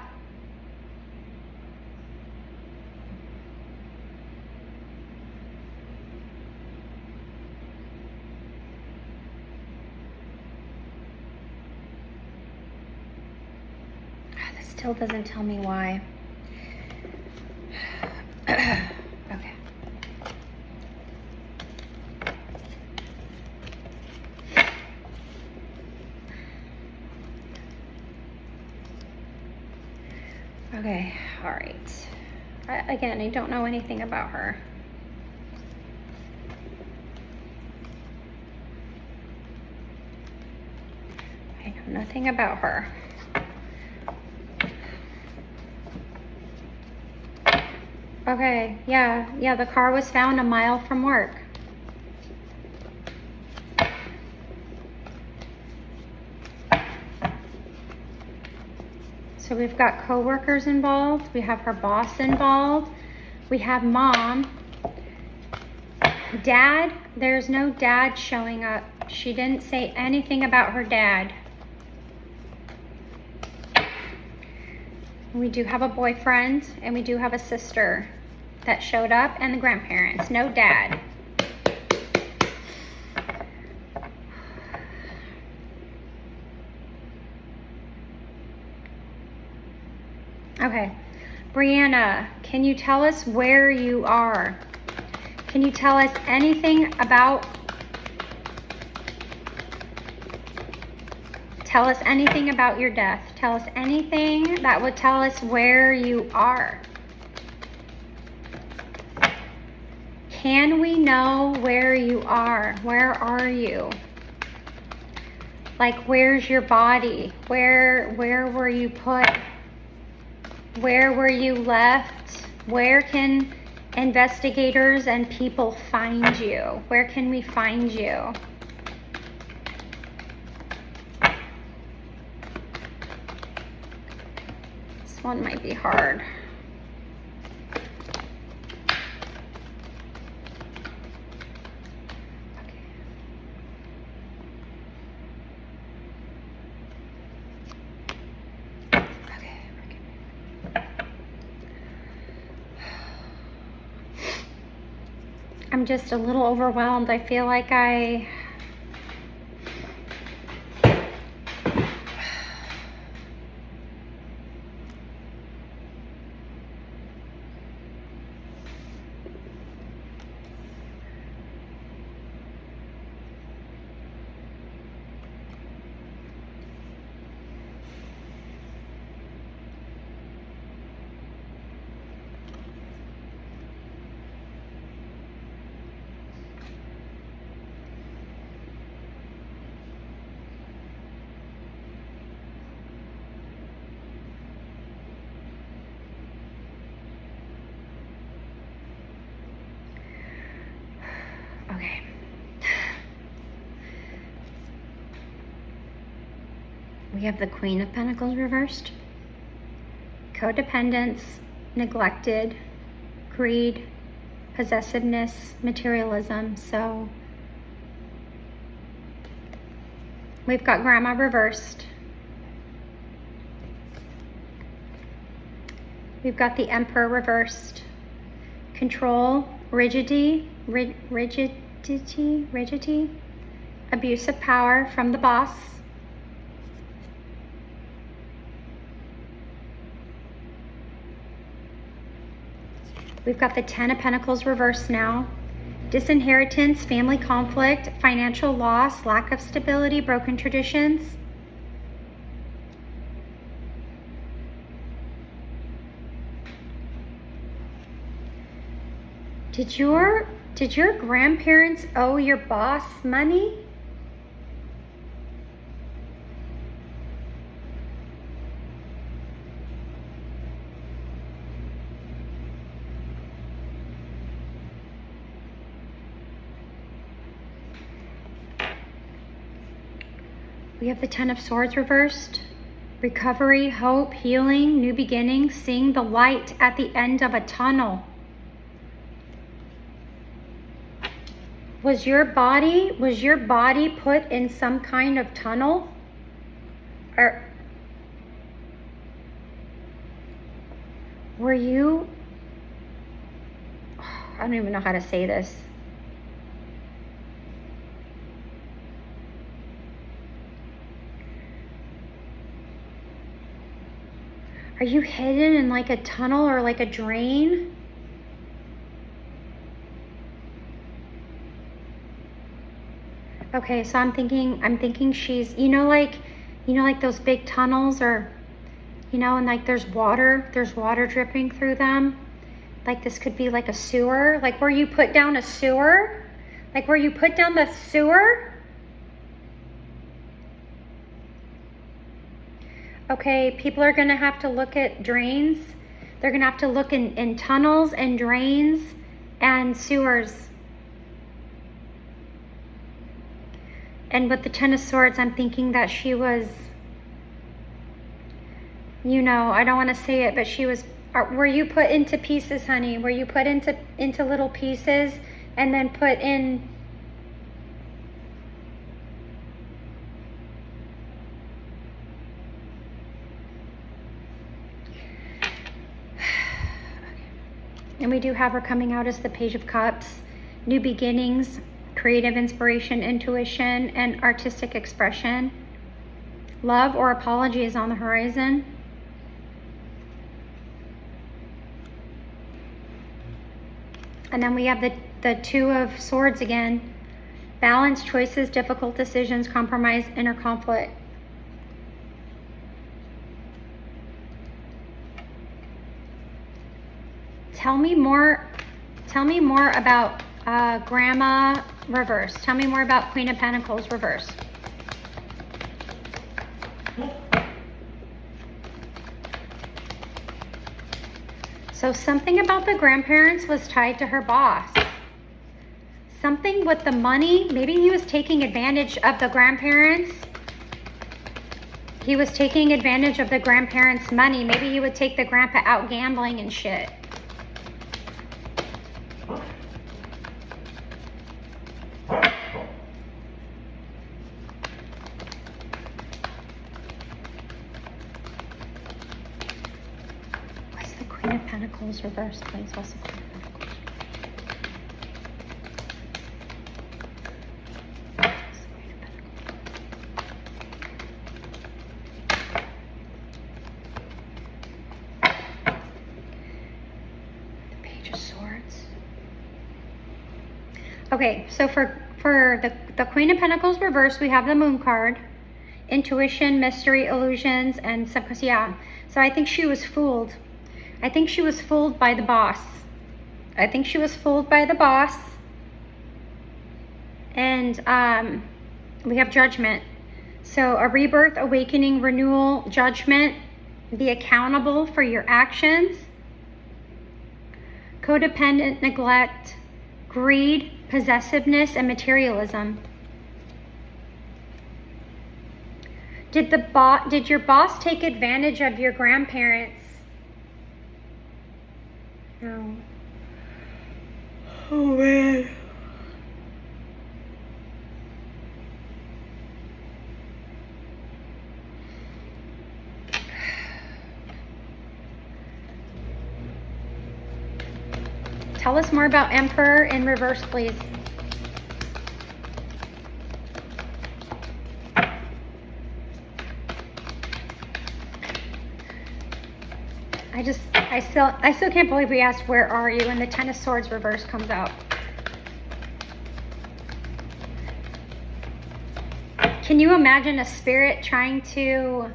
Still doesn't tell me why. Okay. Okay, all right. Again, I don't know anything about her. I know nothing about her. Okay, yeah, the car was found a mile from work. So we've got co-workers involved, we have her boss involved, we have mom. Dad, there's no dad showing up. She didn't say anything about her dad. We do have a boyfriend and we do have a sister that showed up and the grandparents. No dad. Okay. Brianna, can you tell us where you are? Can you tell us anything about... Tell us anything about your death. Tell us anything that would tell us where you are. Can we know where you are? Where are you? Like, where's your body? Where were you put? Where were you left? Where can investigators and people find you? Where can we find you? This one might be hard. I'm just a little overwhelmed. I feel like okay. We have the Queen of Pentacles reversed. Codependence, neglected, greed, possessiveness, materialism. So we've got Grandma reversed. We've got the Emperor reversed. Control, rigidity, abuse of power from the boss. We've got the Ten of Pentacles reversed now. Disinheritance, family conflict, financial loss, lack of stability, broken traditions. Did your grandparents owe your boss money? We have the Ten of Swords reversed. Recovery, hope, healing, new beginnings, seeing the light at the end of a tunnel. Was your body put in some kind of tunnel? Or were you, I don't even know how to say this. Are you hidden in like a tunnel or like a drain? Okay, so I'm thinking she's, like those big tunnels, or, and like there's water dripping through them. Like this could be like a sewer, like where you put down a sewer, like where you put down the sewer. Okay, people are gonna have to look at drains. They're going to have to look in tunnels and drains and sewers. And with the Ten of Swords, I'm thinking that she was, you know, I don't want to say it, but she was, were you put into pieces, honey? Were you put into little pieces and then put in... And we do have her coming out as the Page of Cups. New beginnings, creative inspiration, intuition, and artistic expression. Love or apology is on the horizon. And then we have the Two of Swords again. Balance, choices, difficult decisions, compromise, inner conflict. Tell me more about Grandma reverse. Tell me more about Queen of Pentacles reverse. So something about the grandparents was tied to her boss. Something with the money. Maybe he was taking advantage of the grandparents. He was taking advantage of the grandparents' money. Maybe he would take the grandpa out gambling and shit. What's the Queen of Pentacles reverse, please? What's the Queen of Pentacles? Okay, so for the Queen of Pentacles reverse, we have the Moon card. Intuition, mystery, illusions, and subconscious. Yeah, so I think she was fooled. I think she was fooled by the boss. I think she was fooled by the boss. And we have Judgment. So a rebirth, awakening, renewal, judgment. Be accountable for your actions. Codependent, neglect, greed, possessiveness, and materialism. Did your boss take advantage of your grandparents? No. Oh man. Tell us more about Emperor in reverse, please. I still can't believe we asked, where are you? And the Ten of Swords reverse comes out. Can you imagine a spirit trying to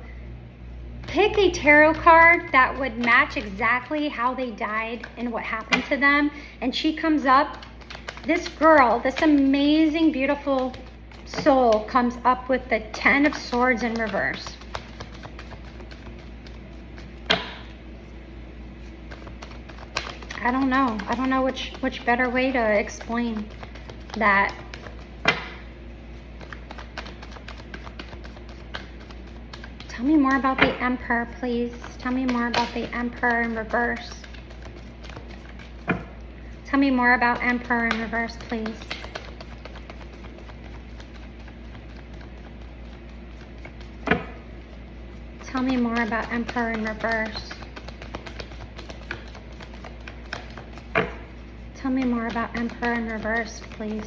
pick a tarot card that would match exactly how they died and what happened to them? And she comes up, this girl, this amazing, beautiful soul comes up with the Ten of Swords in reverse. I don't know. I don't know which better way to explain that. Tell me more about the Emperor, please. Tell me more about the Emperor in reverse. Tell me more about Emperor in reverse, please. Tell me more about Emperor in reverse. Tell me more about Emperor in reverse, please.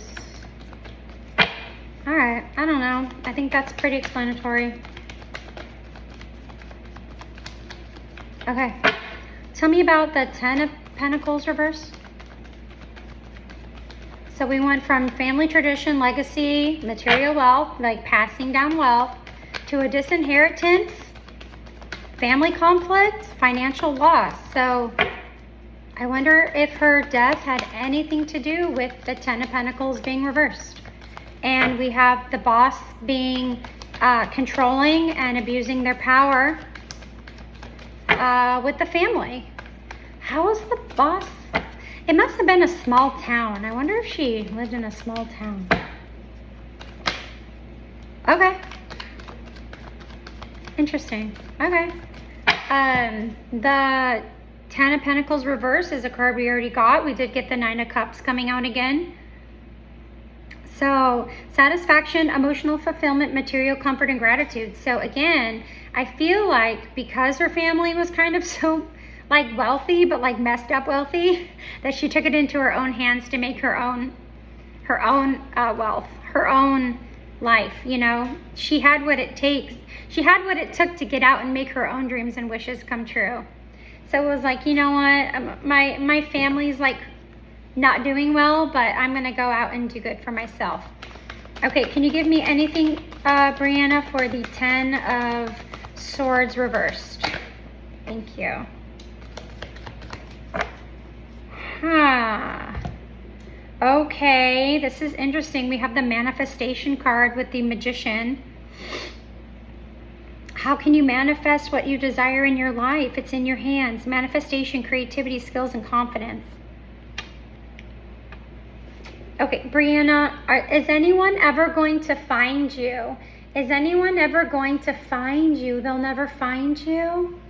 All right, I don't know. I think that's pretty explanatory. Okay, tell me about the Ten of Pentacles reverse. So we went from family tradition, legacy, material wealth, like passing down wealth, to a disinheritance, family conflict, financial loss. So I wonder if her death had anything to do with the Ten of Pentacles being reversed. And we have the boss being controlling and abusing their power with the family. How was the boss? It must have been a small town. I wonder if she lived in a small town. Okay. Interesting. Okay. The Ten of Pentacles reverse is a card we already got. We did get the Nine of Cups coming out again. So satisfaction, emotional fulfillment, material comfort, and gratitude. So again, I feel like because her family was kind of so like wealthy, but like messed up wealthy, that she took it into her own hands to make her own wealth, her own life. You know, she had what it takes. She had what it took to get out and make her own dreams and wishes come true. So it was like, you know what, my family's like not doing well, but I'm gonna go out and do good for myself. Okay, can you give me anything, Brianna, for the Ten of Swords reversed? Thank you. Okay, this is interesting. We have the manifestation card with the Magician. How can you manifest what you desire in your life? It's in your hands. Manifestation, creativity, skills, and confidence. Okay, Brianna, is anyone ever going to find you? Is anyone ever going to find you? They'll never find you?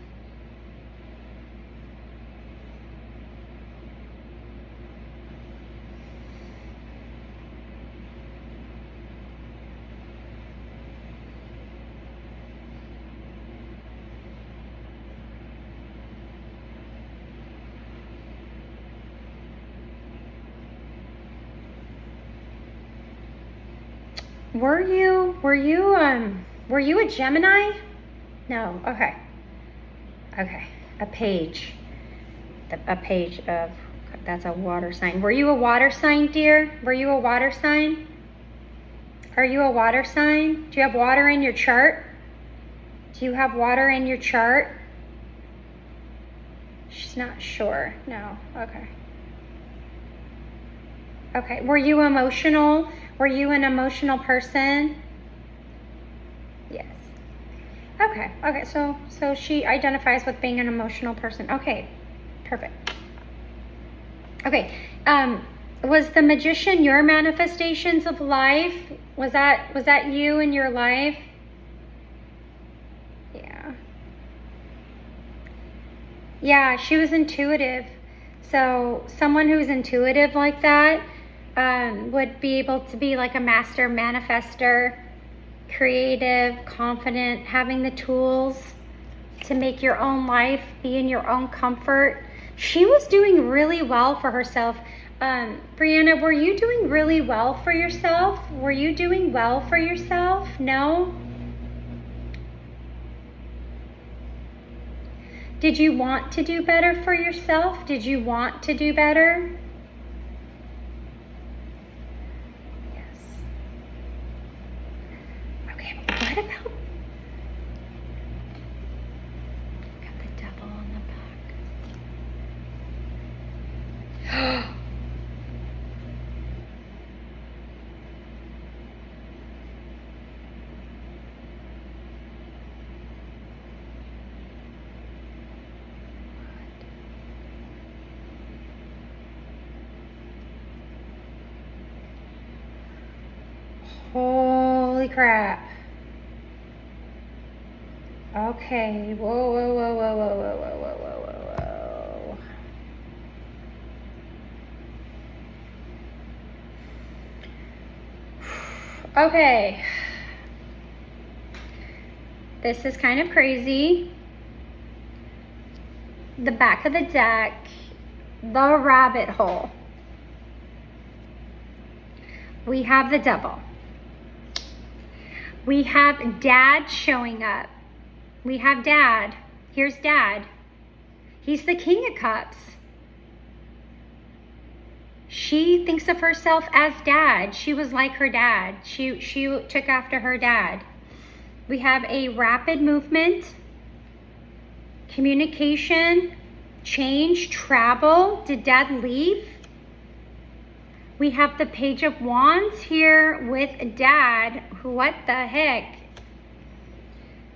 Were you a Gemini? No. Okay. Okay. A page of, that's a water sign. Were you a water sign, dear? Were you a water sign? Are you a water sign? Do you have water in your chart? Do you have water in your chart? She's not sure. No. Okay. Okay. Were you emotional? Were you an emotional person? Yes. Okay. Okay. So she identifies with being an emotional person. Okay. Perfect. Okay. Was the Magician your manifestations of life? Was that you in your life? Yeah. Yeah, she was intuitive. So someone who's intuitive like that would be able to be like a master manifester, creative, confident, having the tools to make your own life, be in your own comfort. She was doing really well for herself. Brianna, were you doing really well for yourself? Were you doing well for yourself? No? Did you want to do better for yourself? Did you want to do better? Yes. Okay, what about... Got the devil on the back. Holy crap. Okay. Whoa, whoa, whoa, whoa, whoa, whoa, whoa, whoa, whoa, whoa. Okay. This is kind of crazy. The back of the deck, the rabbit hole. We have the devil. We have dad showing up. We have dad. Here's dad. He's the King of Cups. She thinks of herself as dad. She was like her dad. She took after her dad. We have a rapid movement, communication, change, travel. Did dad leave? We have the Page of Wands here with dad. What the heck?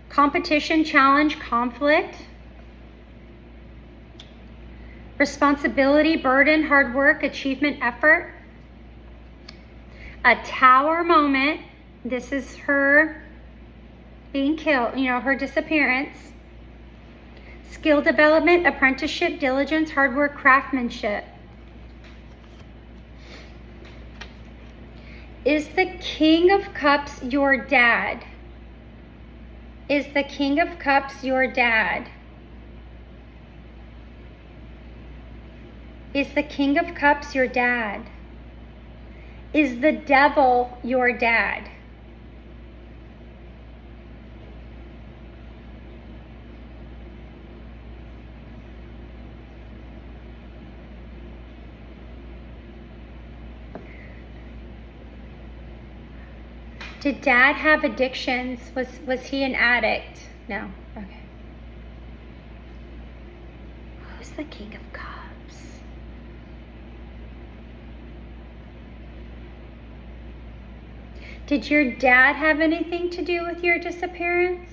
Competition, challenge, conflict. responsibility, burden, hard work, achievement, effort. A tower moment. This is her being killed, her disappearance. Skill development, apprenticeship, diligence, hard work, craftsmanship. Is the King of Cups your dad? Is the King of Cups your dad? Is the King of Cups your dad? Is the devil your dad? Did dad have addictions? Was he an addict? No. Okay. Who's the King of Cups? Did your dad have anything to do with your disappearance?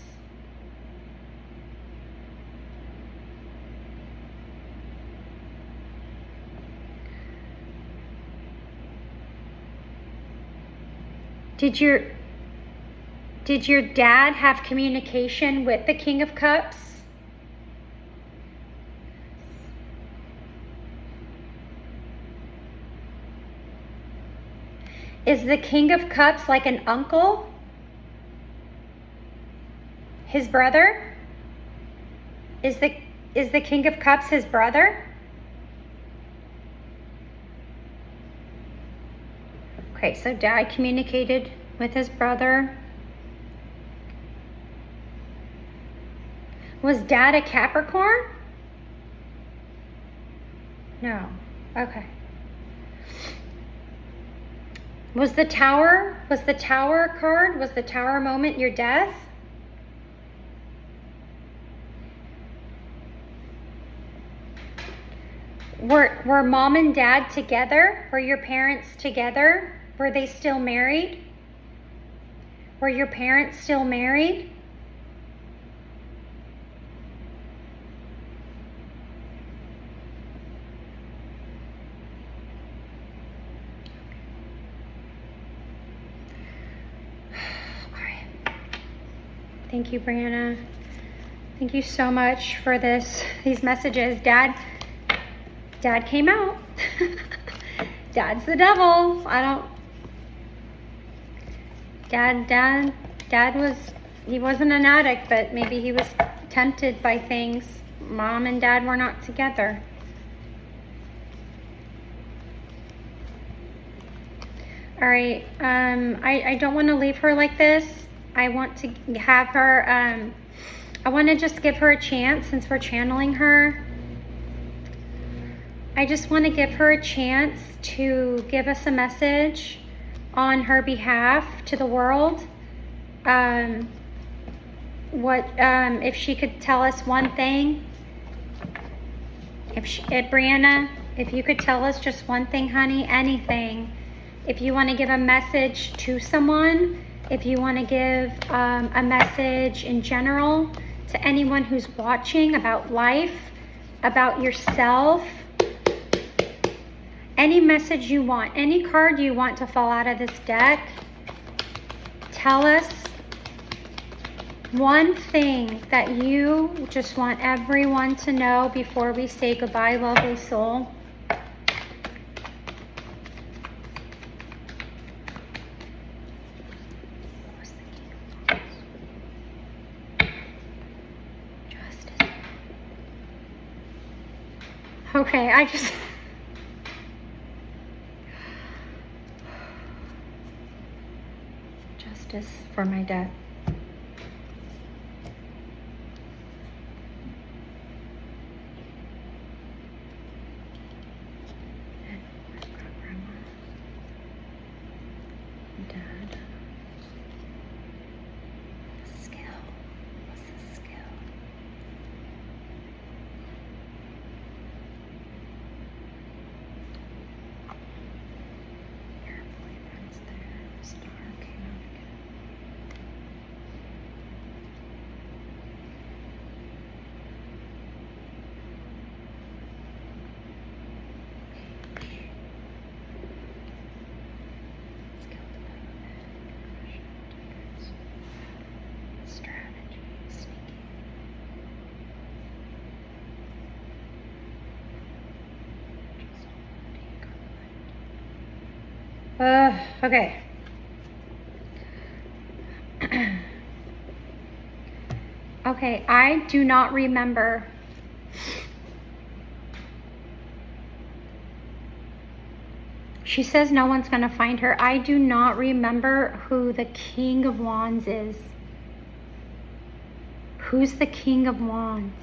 Did your dad have communication with the King of Cups? Is the King of Cups like an uncle? His brother? Is the King of Cups his brother? Okay, so dad communicated with his brother. Was dad a Capricorn? No. Okay. Was the tower card, was the tower moment your death? Were mom and dad together? Were your parents together? Were they still married? Were your parents still married? Thank you, Brianna. Thank you so much for these messages. Dad came out. Dad's the devil. He wasn't an addict, but maybe he was tempted by things. Mom and dad were not together. All right, I don't want to leave her like this. I want to have her, I want to just give her a chance since we're channeling her. I just want to give her a chance to give us a message on her behalf to the world. If she could tell us one thing. Brianna, if you could tell us just one thing, honey, anything. If you want to give a message to someone, if you want to give a message in general to anyone who's watching about life, about yourself, any message you want, any card you want to fall out of this deck, tell us one thing that you just want everyone to know before we say goodbye, lovely soul. Okay, justice for my death. Dad. Skill. What's the skill? Your boyfriend's there. Star came out again. Okay. Okay, I do not remember. She says no one's going to find her. I do not remember who the King of Wands is. Who's the King of Wands?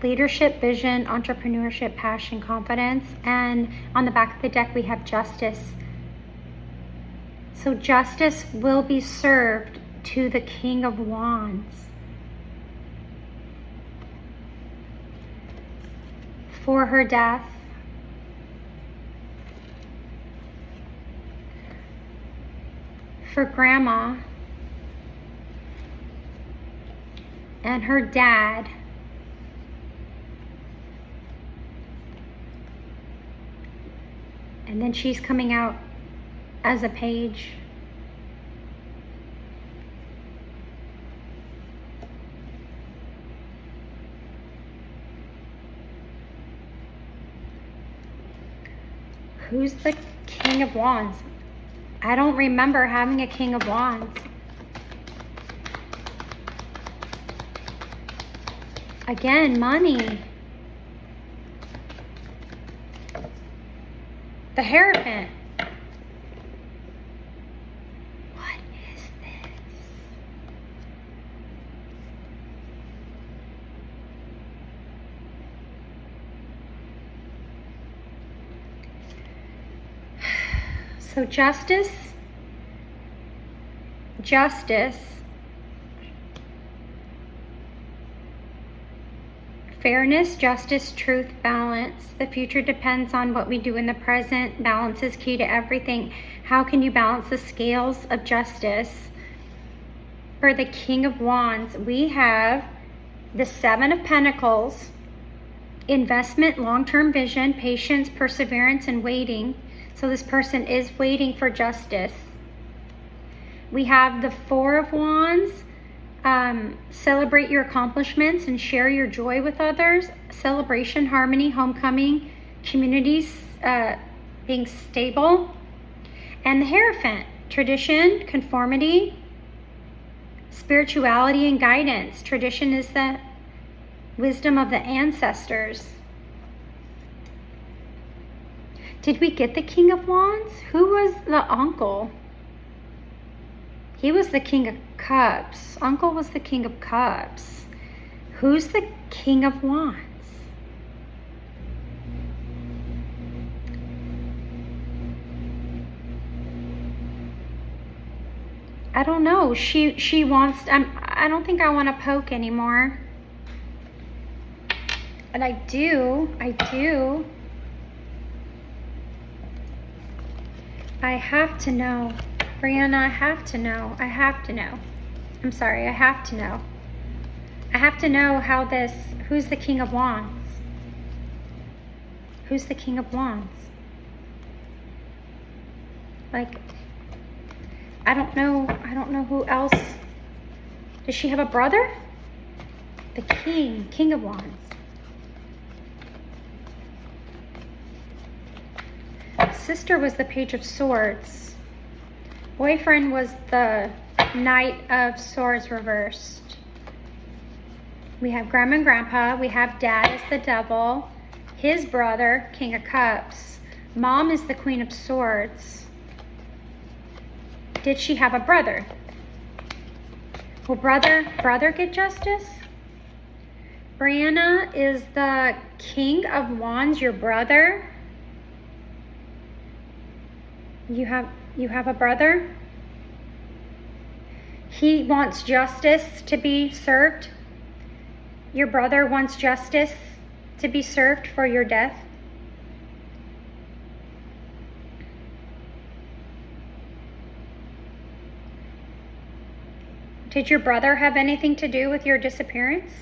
Leadership, vision, entrepreneurship, passion, confidence. And on the back of the deck, we have justice. So justice will be served to the King of Wands. For her death. For Grandma. And her dad. And then she's coming out as a page. Who's the King of Wands? I don't remember having a King of Wands. Again, money. The Hierophant. What is this? So justice, fairness, justice, truth, balance. The future depends on what we do in the present. Balance is key to everything. How can you balance the scales of justice? For the King of Wands, we have the Seven of Pentacles, investment, long-term vision, patience, perseverance, and waiting. So this person is waiting for justice. We have the Four of Wands. Celebrate your accomplishments and share your joy with others. Celebration, harmony, homecoming, communities being stable. And the Hierophant, tradition, conformity, spirituality, and guidance. Tradition is the wisdom of the ancestors. Did we get the King of Wands? Who was the uncle? He was the King of Cups. Uncle was the King of Cups. Who's the King of Wands? I don't know. She wants. I don't think I want to poke anymore. But I do. I have to know. Brianna, I have to know. I'm sorry, I have to know. I have to know how this, who's the King of Wands? Who's the King of Wands? Like, I don't know who else. Does she have a brother? The King of Wands. Sister was the Page of Swords. Boyfriend was the Knight of Swords reversed. We have Grandma and Grandpa. We have Dad as the Devil. His brother, King of Cups. Mom is the Queen of Swords. Did she have a brother? Will brother get justice? Brianna, is the King of Wands your brother? You have a brother? He wants justice to be served. Your brother wants justice to be served for your death. Did your brother have anything to do with your disappearance?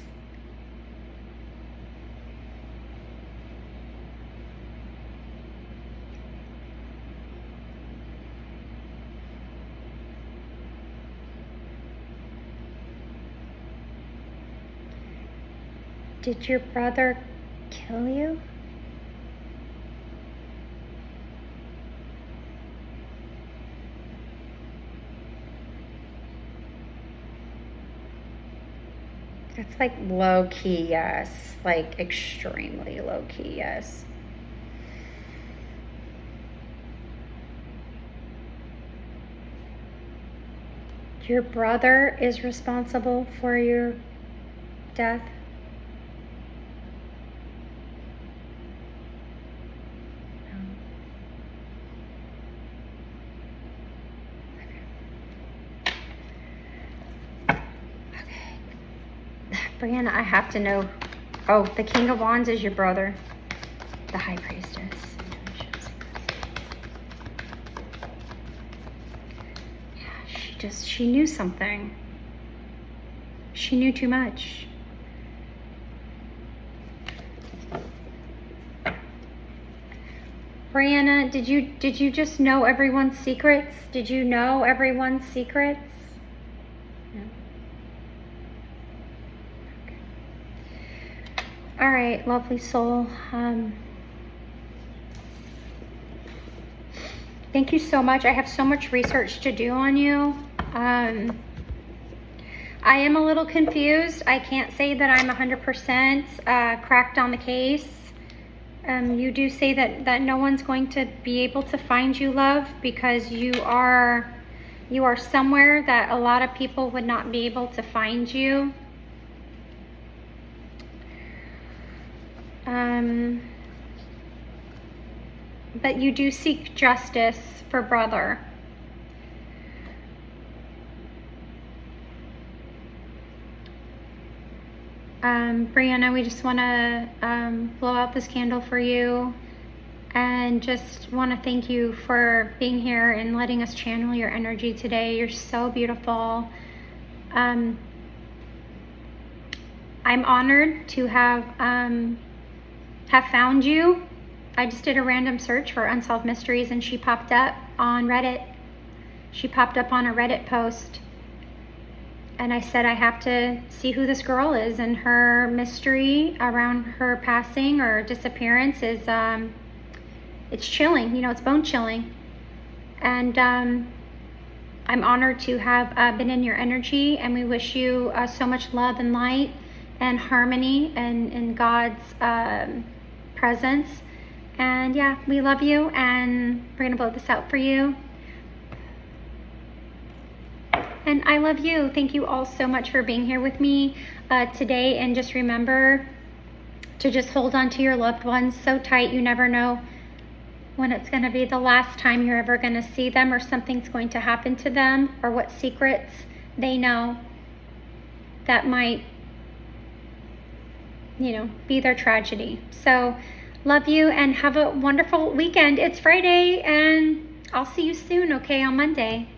Did your brother kill you? That's like low key, yes. Like extremely low key, yes. Your brother is responsible for your death? Brianna, I have to know. Oh, the King of Wands is your brother. The High Priestess. Yeah, she knew something. She knew too much. Brianna, did you just know everyone's secrets? Did you know everyone's secrets? No. Okay. All right, lovely soul. Thank you so much. I have so much research to do on you. I am a little confused. I can't say that I'm 100% cracked on the case. You do say that no one's going to be able to find you, love, because you are somewhere that a lot of people would not be able to find you. But you do seek justice for brother. Brianna, we just want to blow out this candle for you and just want to thank you for being here and letting us channel your energy today. You're so beautiful. I'm honored to have found you. I just did a random search for Unsolved Mysteries and she popped up on Reddit. She popped up on a Reddit post. And I said I have to see who this girl is, and her mystery around her passing or disappearance is, it's chilling, you know, it's bone chilling. And I'm honored to have been in your energy, and we wish you so much love and light and harmony and in God's presence. And yeah, we love you, and we're gonna blow this out for you. And I love you. Thank you all so much for being here with me today. And just remember to just hold on to your loved ones so tight. You never know when it's going to be the last time you're ever going to see them, or something's going to happen to them, or what secrets they know that might, you know, be their tragedy. So love you and have a wonderful weekend. It's Friday and I'll see you soon, okay, on Monday.